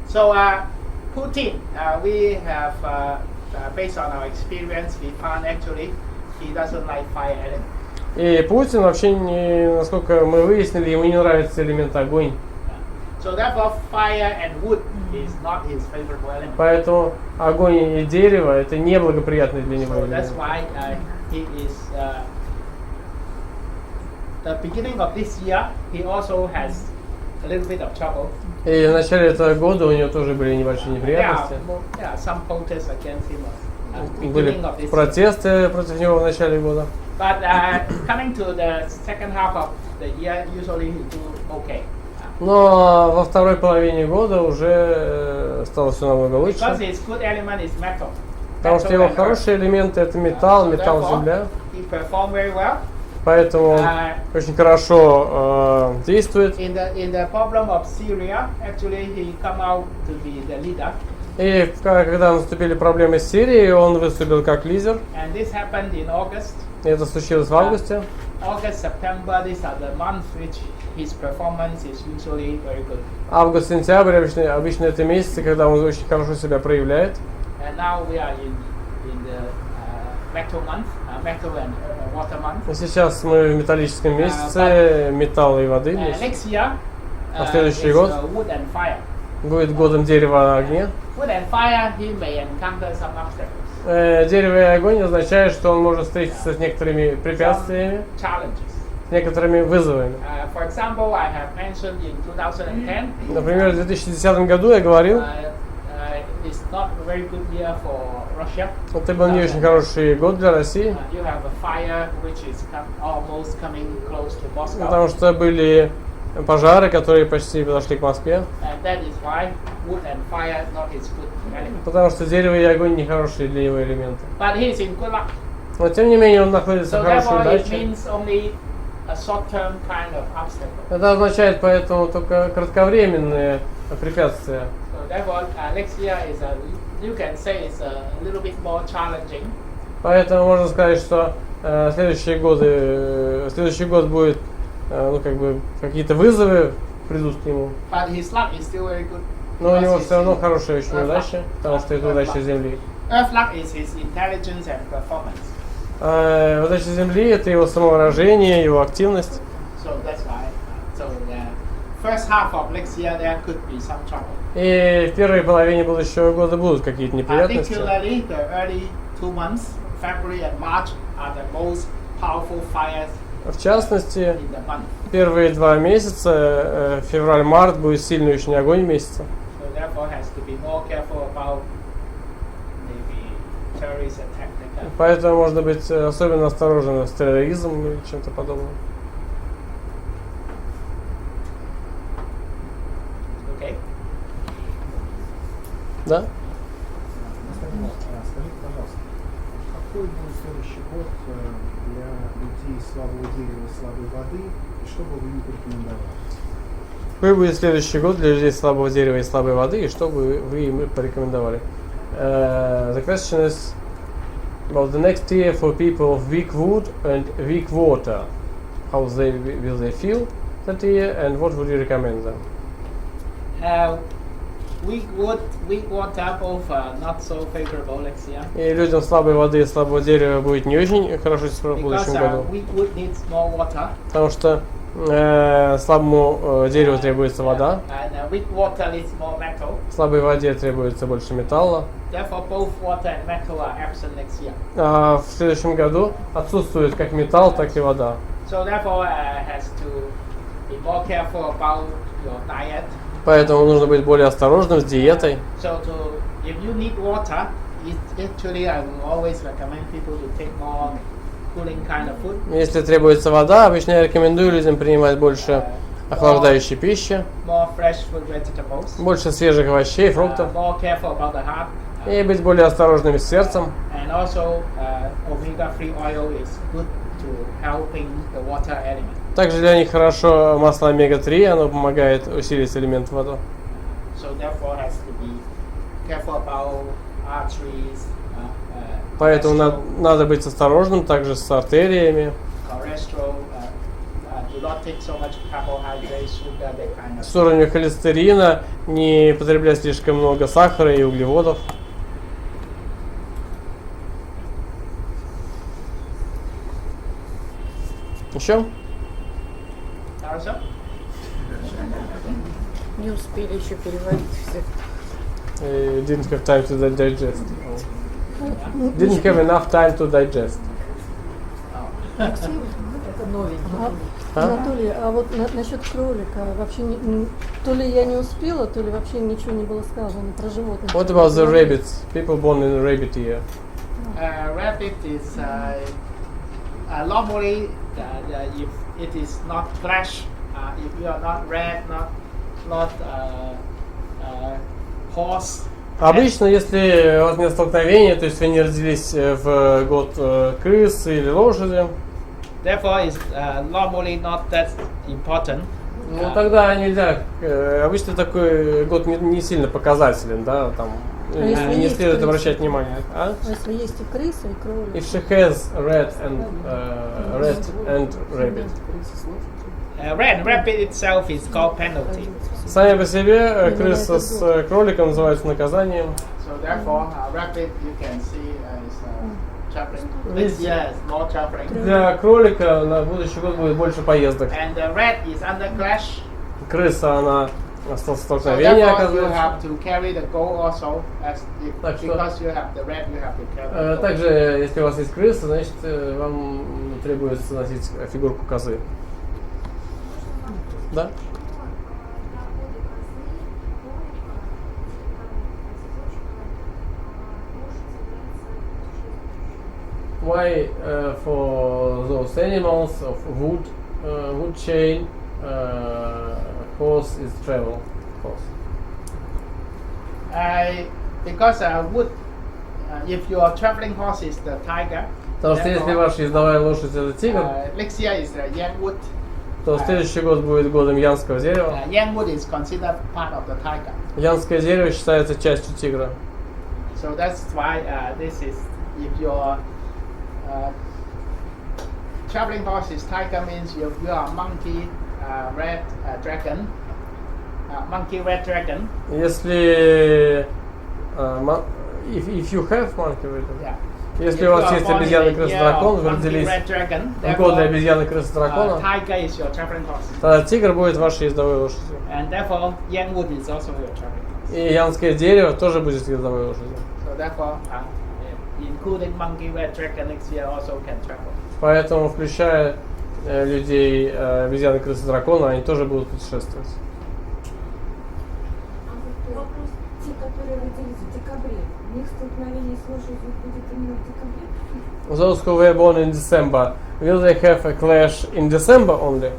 So, Putin, we have, based on our experience, we found actually he doesn't like fire element. И Путин вообще, насколько мы выяснили, ему не нравится элемент огонь. So therefore, fire and wood is not his favorable element. Поэтому огонь и дерево это неблагоприятные для него So that's элементы. why he is. The beginning of this year, he also has a little bit of trouble. И в начале этого года у него тоже были небольшие Yeah, неприятности. some protests against him. Были Beginning of this year. протесты против него в начале года. But coming to the second half of the year, usually he do okay. Но во второй половине года уже стало все намного лучше. Because his good element is metal. Потому что его хорошие элементы это металл, So металл, therefore, земля. He performed very well. Поэтому очень хорошо действует. In the problem of Syria, actually he come out to be the leader. И когда наступили проблемы с Сирией, он выступил как лидер. And this happened in August. И это случилось в августе. August, September, these are the months which his performance is usually very good. Август, сентябрь обычно это месяцы, когда он очень хорошо себя проявляет. And now we are in the metal month, metal and water month. И сейчас мы в металлическом месяце металла и воды. Next year А следующий is год wood and fire. будет годом дерева на огне. Wood and fire, he may encounter some obstacles. Дерево и огонь означает, что он может встретиться с некоторыми препятствиями, Challenges. с некоторыми вызовами. For example, I have mentioned in 2010. Например, в 2010 году я говорил, It's not a very good year for Russia. это был не очень хороший год для России, You have a fire which is almost coming close to Moscow. потому что были пожары, которые почти подошли к Москве. And that is why wood and fire not his good element. Потому что дерево и огонь не хорошие для его элементы. But he is in good luck. Но тем не менее он находится So в хорошей therefore it удаче. means only a short-term kind of obstacle. Это означает поэтому только кратковременные препятствия. So therefore next year is you can say it's a little bit more challenging. Поэтому можно сказать, что следующий год будет, ну как бы какие-то вызовы придут к нему. But his luck is still very good. Но у него все равно хорошая очень удача, потому что это удача Земли. Earth luck is his intelligence and performance. Удача Земли — это его самовыражение, его активность. So that's why. So the first half of next year there could be some trouble. И в первой половине будущего года будут какие-то неприятности. Particularly the early 2 months, February and March, are the most powerful fires В частности, in the month. первые 2 месяца, февраль-март, будет сильный очень огонь месяца. So therefore has to be more careful about maybe terrorist attack like that. Поэтому можно быть особенно осторожным с терроризмом или чем-то подобным. Okay. Да? Скажите, пожалуйста, какой будет следующий год для людей слабого дерева и слабой воды, и что бы вы им порекомендовали? Какой будет следующий год для людей слабого дерева и слабой воды, и что бы вы им порекомендовали? The question is about the next year for people of weak wood and weak water. How will they feel that year, and what would you recommend them? Weak wood, weak water, both not so favorable next year. И людям слабой воды и слабого дерева будет не очень хорошо в будущем Because году. weak wood needs more water. Потому что слабому дереву требуется вода, And weak water needs more metal. слабой воде требуется больше металла. Therefore, both water and metal are absent next year. А в следующем году отсутствует как металл, так и вода. So therefore, has to be more careful about your diet. Поэтому нужно быть более осторожным с диетой. So if you need water, actually I will always recommend people to take more cooling kind of food. Если требуется вода, обычно я рекомендую людям принимать больше охлаждающей пищи, More fresh fruit vegetables. больше свежих овощей, фруктов, More careful about the heart. и быть более осторожными с сердцем. And also, omega-3 oil is good to helping the water element. Также для них хорошо масло омега-3, оно помогает усилить элемент воды. So therefore, has to be careful about arteries. Поэтому надо быть осторожным также с артериями, Cholesterol. Do not take so much carbohydrates, sugar, that kind of. с уровнем холестерина, не потреблять слишком много сахара и углеводов. Еще? Also, Не успели еще переводить все. Didn't have time to digest. Didn't have enough time to digest. Это новенький. Анатолий, а вот насчет кролика вообще то ли я не успела, то ли вообще ничего не было сказано про животных. What about the rabbits? People born in rabbit year. rabbit is normally if it is not clash, if you are not red, not horse. Обычно, если у вас нет столкновения, то есть вы не родились в год крысы или лошади, therefore it's normally not that important. Ну тогда нельзя. Обычно такой год не сильно показателен, да, там если не есть следует крыса? обращать внимание. А? А если есть и крыса, и кролик? If she has red and rabbit. Red rabbit itself is called penalty. Сами по себе крыса с кроликом называются наказанием. So therefore, rabbit you can see is traveling. This year is more traveling. Для кролика на будущий год будет больше поездок. And the red is under clash. Крыса, она So столкновение therefore you оказывается. have to carry the goal also, as if, Так что- because you have the red, you have to carry the goal. Также, если у вас есть крыса, значит вам требуется носить фигурку козы. Да? Why for those animals of wood chain horse is travel horse? Because wood, if your traveling horse is the tiger, Потому что если ваша ездовая лошадь это тигр, next year is the young wood. то следующий год будет годом янского дерева. Young wood is considered part of the tiger. Янское дерево считается частью тигра. So that's why this is, if your traveling horse is tiger, means you are monkey red dragon. Monkey red dragon. Если if you have monkey red, Yeah. если у вас есть обезьяна крыса дракон, вы родились в год обезьяны крыса дракона, tiger is your traveling horse. тогда тигр будет вашей ездовой лошадью. And therefore, young wood is also your traveling horse. И янское дерево тоже будет ездовой лошадью. So therefore, including monkey red dragon next year also can travel. Поэтому, включая людей обезьяны крысы дракона, они тоже будут путешествовать. Вопрос. Те, которые родились в декабре, у них столкновение с лошадью будет именно в декабре? Those who were born in December, will they have a clash in December only?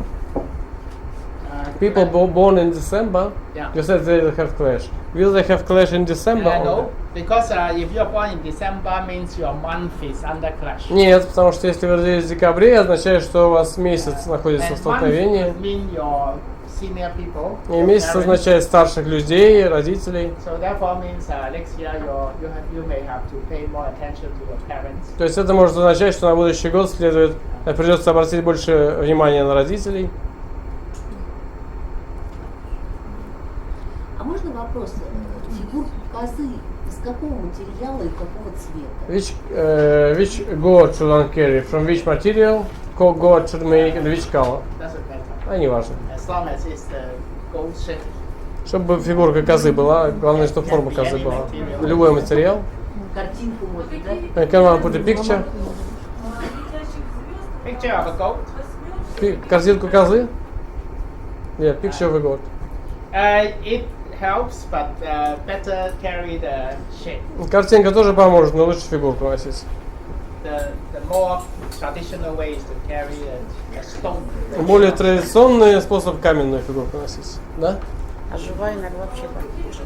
People born in December, Yeah. you said they will have clash. Will they have clash in December only? No, because if you're born in December, means your month is under clash. Нет, потому что если вы родились в декабре, означает, что у вас месяц находится в And столкновении. month mean your senior people. И your месяц parents. означает старших людей, родителей. So therefore means next year you may have to pay more attention to your parents. То есть это может означать, что на будущий год придется обратить больше внимания на родителей. А можно вопрос? Фигурку козы из какого материала и какого цвета? Which goat should one carry? From which material? Goat should make and which color? Doesn't matter. А не важно. As long as it's the gold shape. Чтобы фигурка козы была, главное, чтобы форма козы была. Любой материал. Картинку можно, да? Can one put a picture? Picture of a goat. Картинку козы? Yeah, picture of a goat. It helps, but better carry the shape. Картинка тоже поможет, но лучше фигурку носить. The more traditional way is to carry a stone. Более традиционный способ каменную фигурку носить. Да? А живая иногда вообще так может.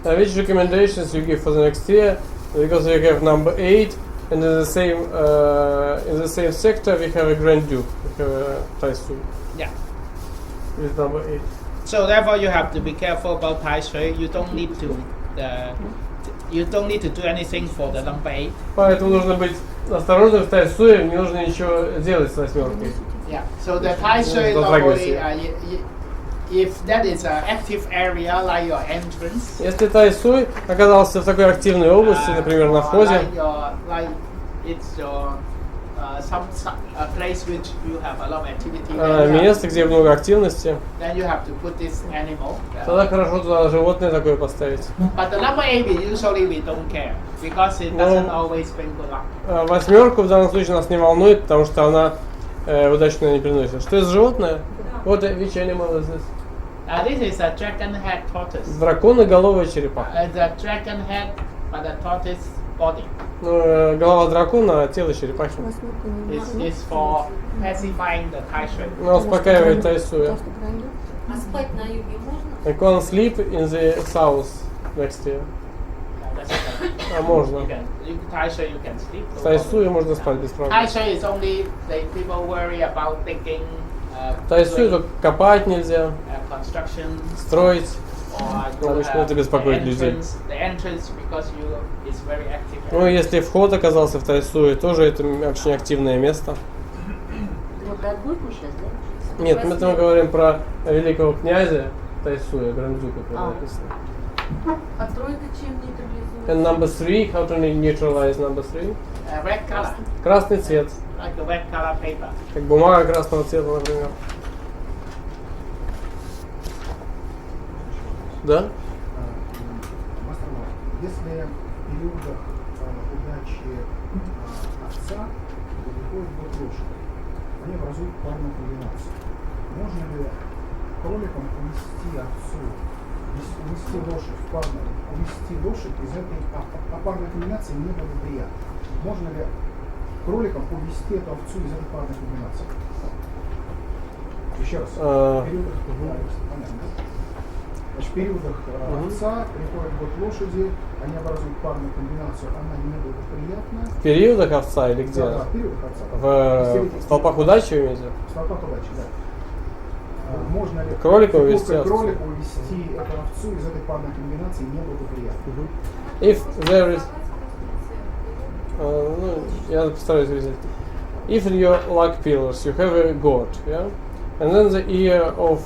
Which recommendations you give for the next year? Because we have number 8, and in the same sector we have a Grand Duke. We have a fэншуй. Yeah. With number 8. So therefore, you have to be careful about fэншuy. You don't need to do anything for the number 8. Поэтому нужно быть осторожным в фэншуе, не нужно ничего делать с восьмеркой. Yeah. So the fэншuy Don't normally, agree. if that is an active area like your entrance, Если фэншуй оказался в такой активной области, например, на or входе, like it's your a place which you have a lot of activity, then место, где много активности, you have to put this animal. тогда хорошо туда животное такое поставить. But the number 8 usually we don't care because it doesn't always bring good luck. Восьмерку в данном случае нас не волнует, потому что она удачно не приносит. Что это животное? Вот which animal is this? This is a dragon head tortoise. Драконоголовая черепаха. The dragon head, but the tortoise body. Голова дракона, а тело черепахи. It's for pacifying the fэншuy. Она успокаивает фэншуй. А спать на юге можно? I can sleep in the south next year. That's okay. А можно. Taishui you can sleep. В Тайсуе можно спать без проблем. Taishui is only people worry about thinking. В Тайсуе только копать нельзя, Construction. строить. Or Обычно это беспокоит людей. the entrance because you is very active. Ну, если вход оказался в Тайсуе, тоже это очень активное место. Вот отбойку сейчас, да? Нет, мы говорим про великого князя Тайсуя, Грандюка, как А. написано. А тройка чем нейтрализует? And number 3, how to neutralize number 3? Red color, Красный цвет, like the red color paper. как бумага красного цвета, например. Да? Мастер Ло, если в периодах удачи овца приходит год лошади, они образуют парную комбинацию. Можно ли кроликам увести овцу, увести лошадь в парную, увести лошадь из этой, парной комбинации неблагоприятна? Можно ли кроликам увести эту овцу из этой парной комбинации? Еще раз. В периодах, понятно, да? Значит, в периодах овца приходит год лошади, они образуют парную комбинацию, она неблагоприятна. В периодах овца или где? Да, в периодах овца. В столпах удачи вы имеете? В столпах удачи, да. Можно ли Кролика увести овцу? кролика увести эту овцу из этой парной комбинации неблагоприятно? If there is... ну, я постараюсь выразить. If in your luck pillars you have a goat, yeah? And then the ear of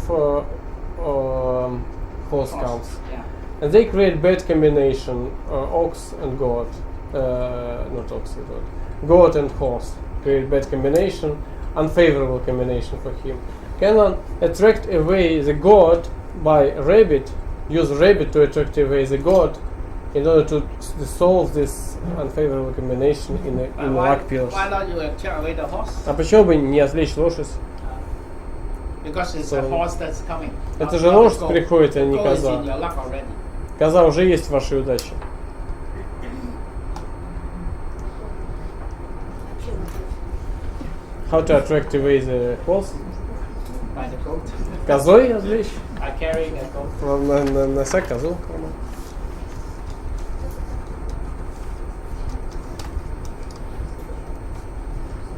horse comes. Yeah. And they create bad combination, ox and goat. Not ox and goat. Goat and horse create bad combination, unfavorable combination for him. Can one attract away the goat by rabbit, use rabbit to attract away the goat in order to dissolve this unfavorable combination in the luck pillars? Why not you take away the horse? А почему бы не отвлечь лошадь? Because it's the horse that's coming. Это же лошадь приходит, а не The goat is коза. in your luck already. Коза уже есть в вашей удаче. How to attract away the horse? By the goat. Козой отвлечь? I carry a goat. Нося козу в карман.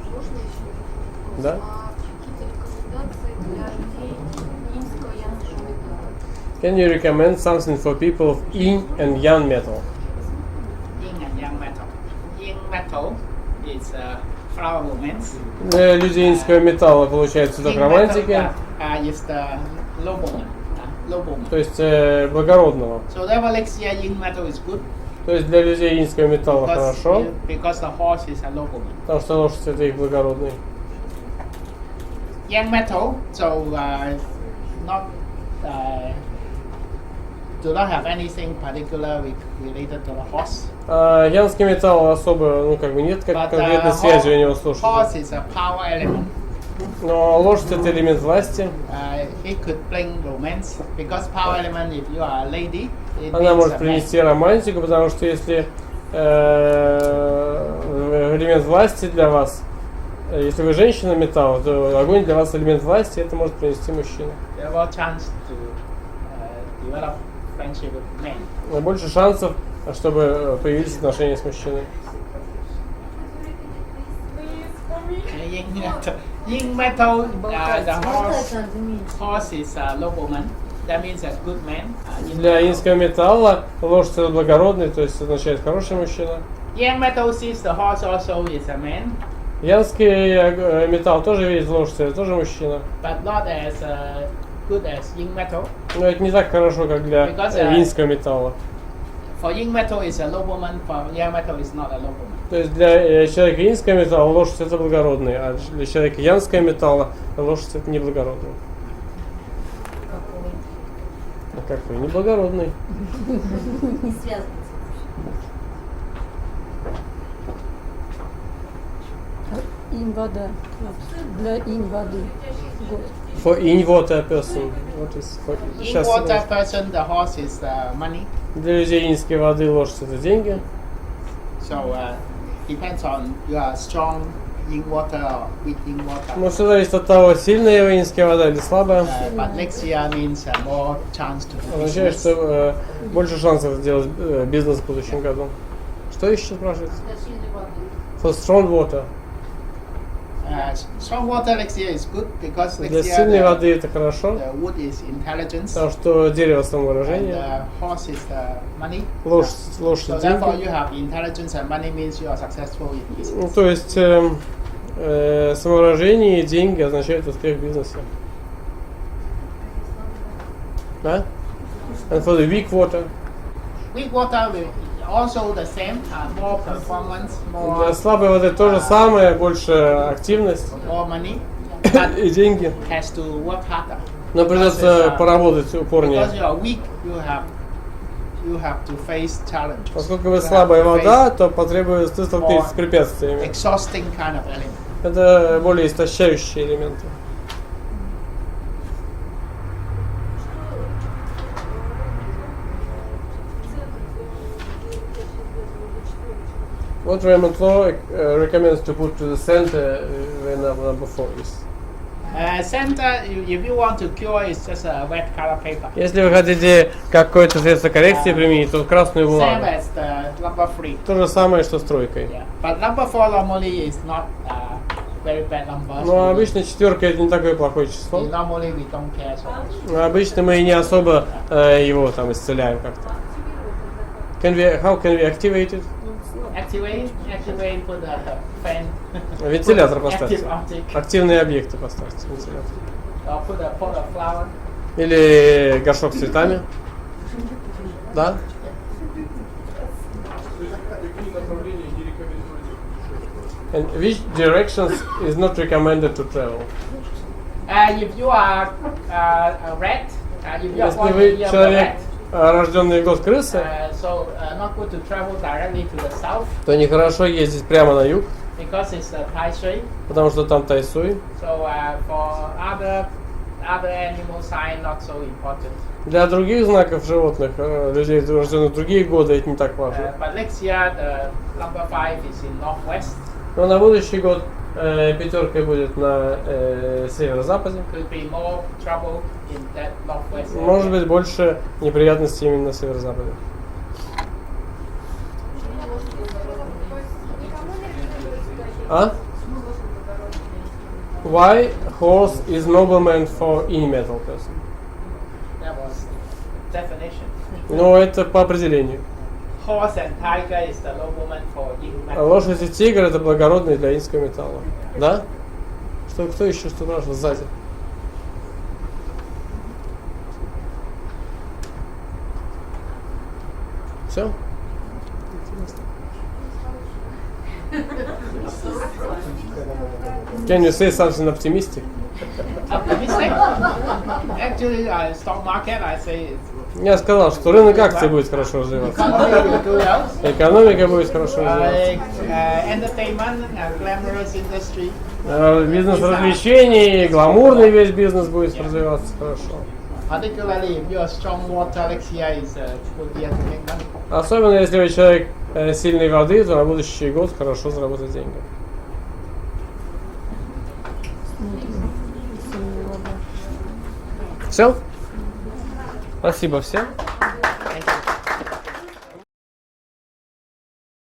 Можно еще вопрос? Да. А какие-то рекомендации для людей иньского янского металла? Can you recommend something for people of yin and yang metal? Yin and yang metal. Yin metal is flower romance. Для людей иньского металла получается цветок романтики, Is the nobleman. Nobleman. то есть благородного. So therefore next year yin metal is good. То есть для людей иньского металла хорошо, because the horse is a nobleman. потому что лошадь это их благородный. Yang metal, so not do not have anything particular related to the horse. Янский металл особо, ну как бы нет как конкретной связи у него с horse лошадью. is a power element. Но лошадь это элемент власти. It could bring romance because power element. If you are a lady, it Она means может a man. принести романтику, потому что если элемент власти для вас, если вы женщина металла, то огонь для вас элемент власти, это может принести мужчина. There are more chance to develop friendship with men. Больше шансов, чтобы появились отношения с мужчиной. Yin metal, the Болтается horse is a nobleman. That means a good man. Для иньского металла лошадь это благородный, то есть означает хороший мужчина. Yang metal sees the horse also is a man, Янский металл тоже видит лошадь, это тоже мужчина. but not as good as yin metal. Но это не так хорошо, как для иньского металла. For yin metal is a nobleman, for yang metal is not a nobleman. То есть для человека иньского металла лошадь это благородный, а для человека янского металла лошадь это неблагородный. А какой? Неблагородный. не связано. Инь вода. Для инь воды. Год. For in water person. What is for... In Сейчас, water person, the horse is money. для людей иньской воды лошадь это деньги. So depends on you are strong in water or weak in water. Ну, все зависит от того, сильная венская вода или слабая. But next year means more chance to do Означает, business. что больше шансов сделать бизнес в будущем году. Что еще спрашивается? For strong water. Strong water next year is good because next Для year сильной воды это хорошо, the wood is intelligence потому что дерево and самовыражение, the horse is the money. лошадь So therefore деньги. you have intelligence and money means you are successful in Ну, business. то есть самовыражение и деньги означают успех в бизнесе. Да? And for the weak water. Weak water will also the same, more performance, more, Для слабой воды то же самое, больше активность more money, и деньги. has to work harder. Но придется поработать упорнее. Because you are weak, you have to face challenge. Поскольку вы слабая вода, то потребуется ты столкнетесь с препятствиями. Exhausting kind of element. Это более истощающие элементы. What Рэймонда Ло recommends to put to the center when number 4 is? Center, if you want to cure, it's just a red color paper. Если вы хотите какое-то средство коррекции применить, то красную Same бумагу. as the number 3. То же самое, что с тройкой. Yeah. But number 4 normally is not very bad number. Но обычно четверка это не такое плохое число. Normally we don't care so much. Но обычно мы не особо его там исцеляем как-то. How can we activate it? Activate, put a fan. Вентилятор Put поставьте. active object. Активные объекты поставьте. Вентилятор. Or put a pot of flower. Или горшок с цветами. Да? And which directions is not recommended to travel? If you are a rat, if you are Если born in вы the year of a человек, rat, рожденный в год крысы, so not good to travel directly to the south то нехорошо ездить прямо на юг, because it's a Taishui. потому что там тайсуй. So for other animal sign not so important. Для других знаков животных, людей, рожденных в другие годы, это не так важно. But next year the number 5 is in northwest. Но на будущий год пятерка будет на северо-западе. Could be more trouble in that northwest area. Может быть больше неприятностей именно на северо-западе. А? Why horse is nobleman for any metal person? That was definition. Ну, это по определению. Horse and tiger is the nobleman for yin metal. Лошадь и тигр это благородные для инского металла. Да? Что, кто еще что спрашивал сзади? Все? Can you say something optimistic? Optimistic? Actually, stock market, I say it's Я сказал, что рынок акций будет хорошо развиваться. economy will do well. Экономика будет хорошо развиваться. Entertainment, glamorous industry. Бизнес развлечений, гламурный весь бизнес будет развиваться хорошо. Particularly if you're strong water, next year is a good year to make money. Особенно если вы человек сильной воды, то на будущий год хорошо заработать деньги. Все? Спасибо всем.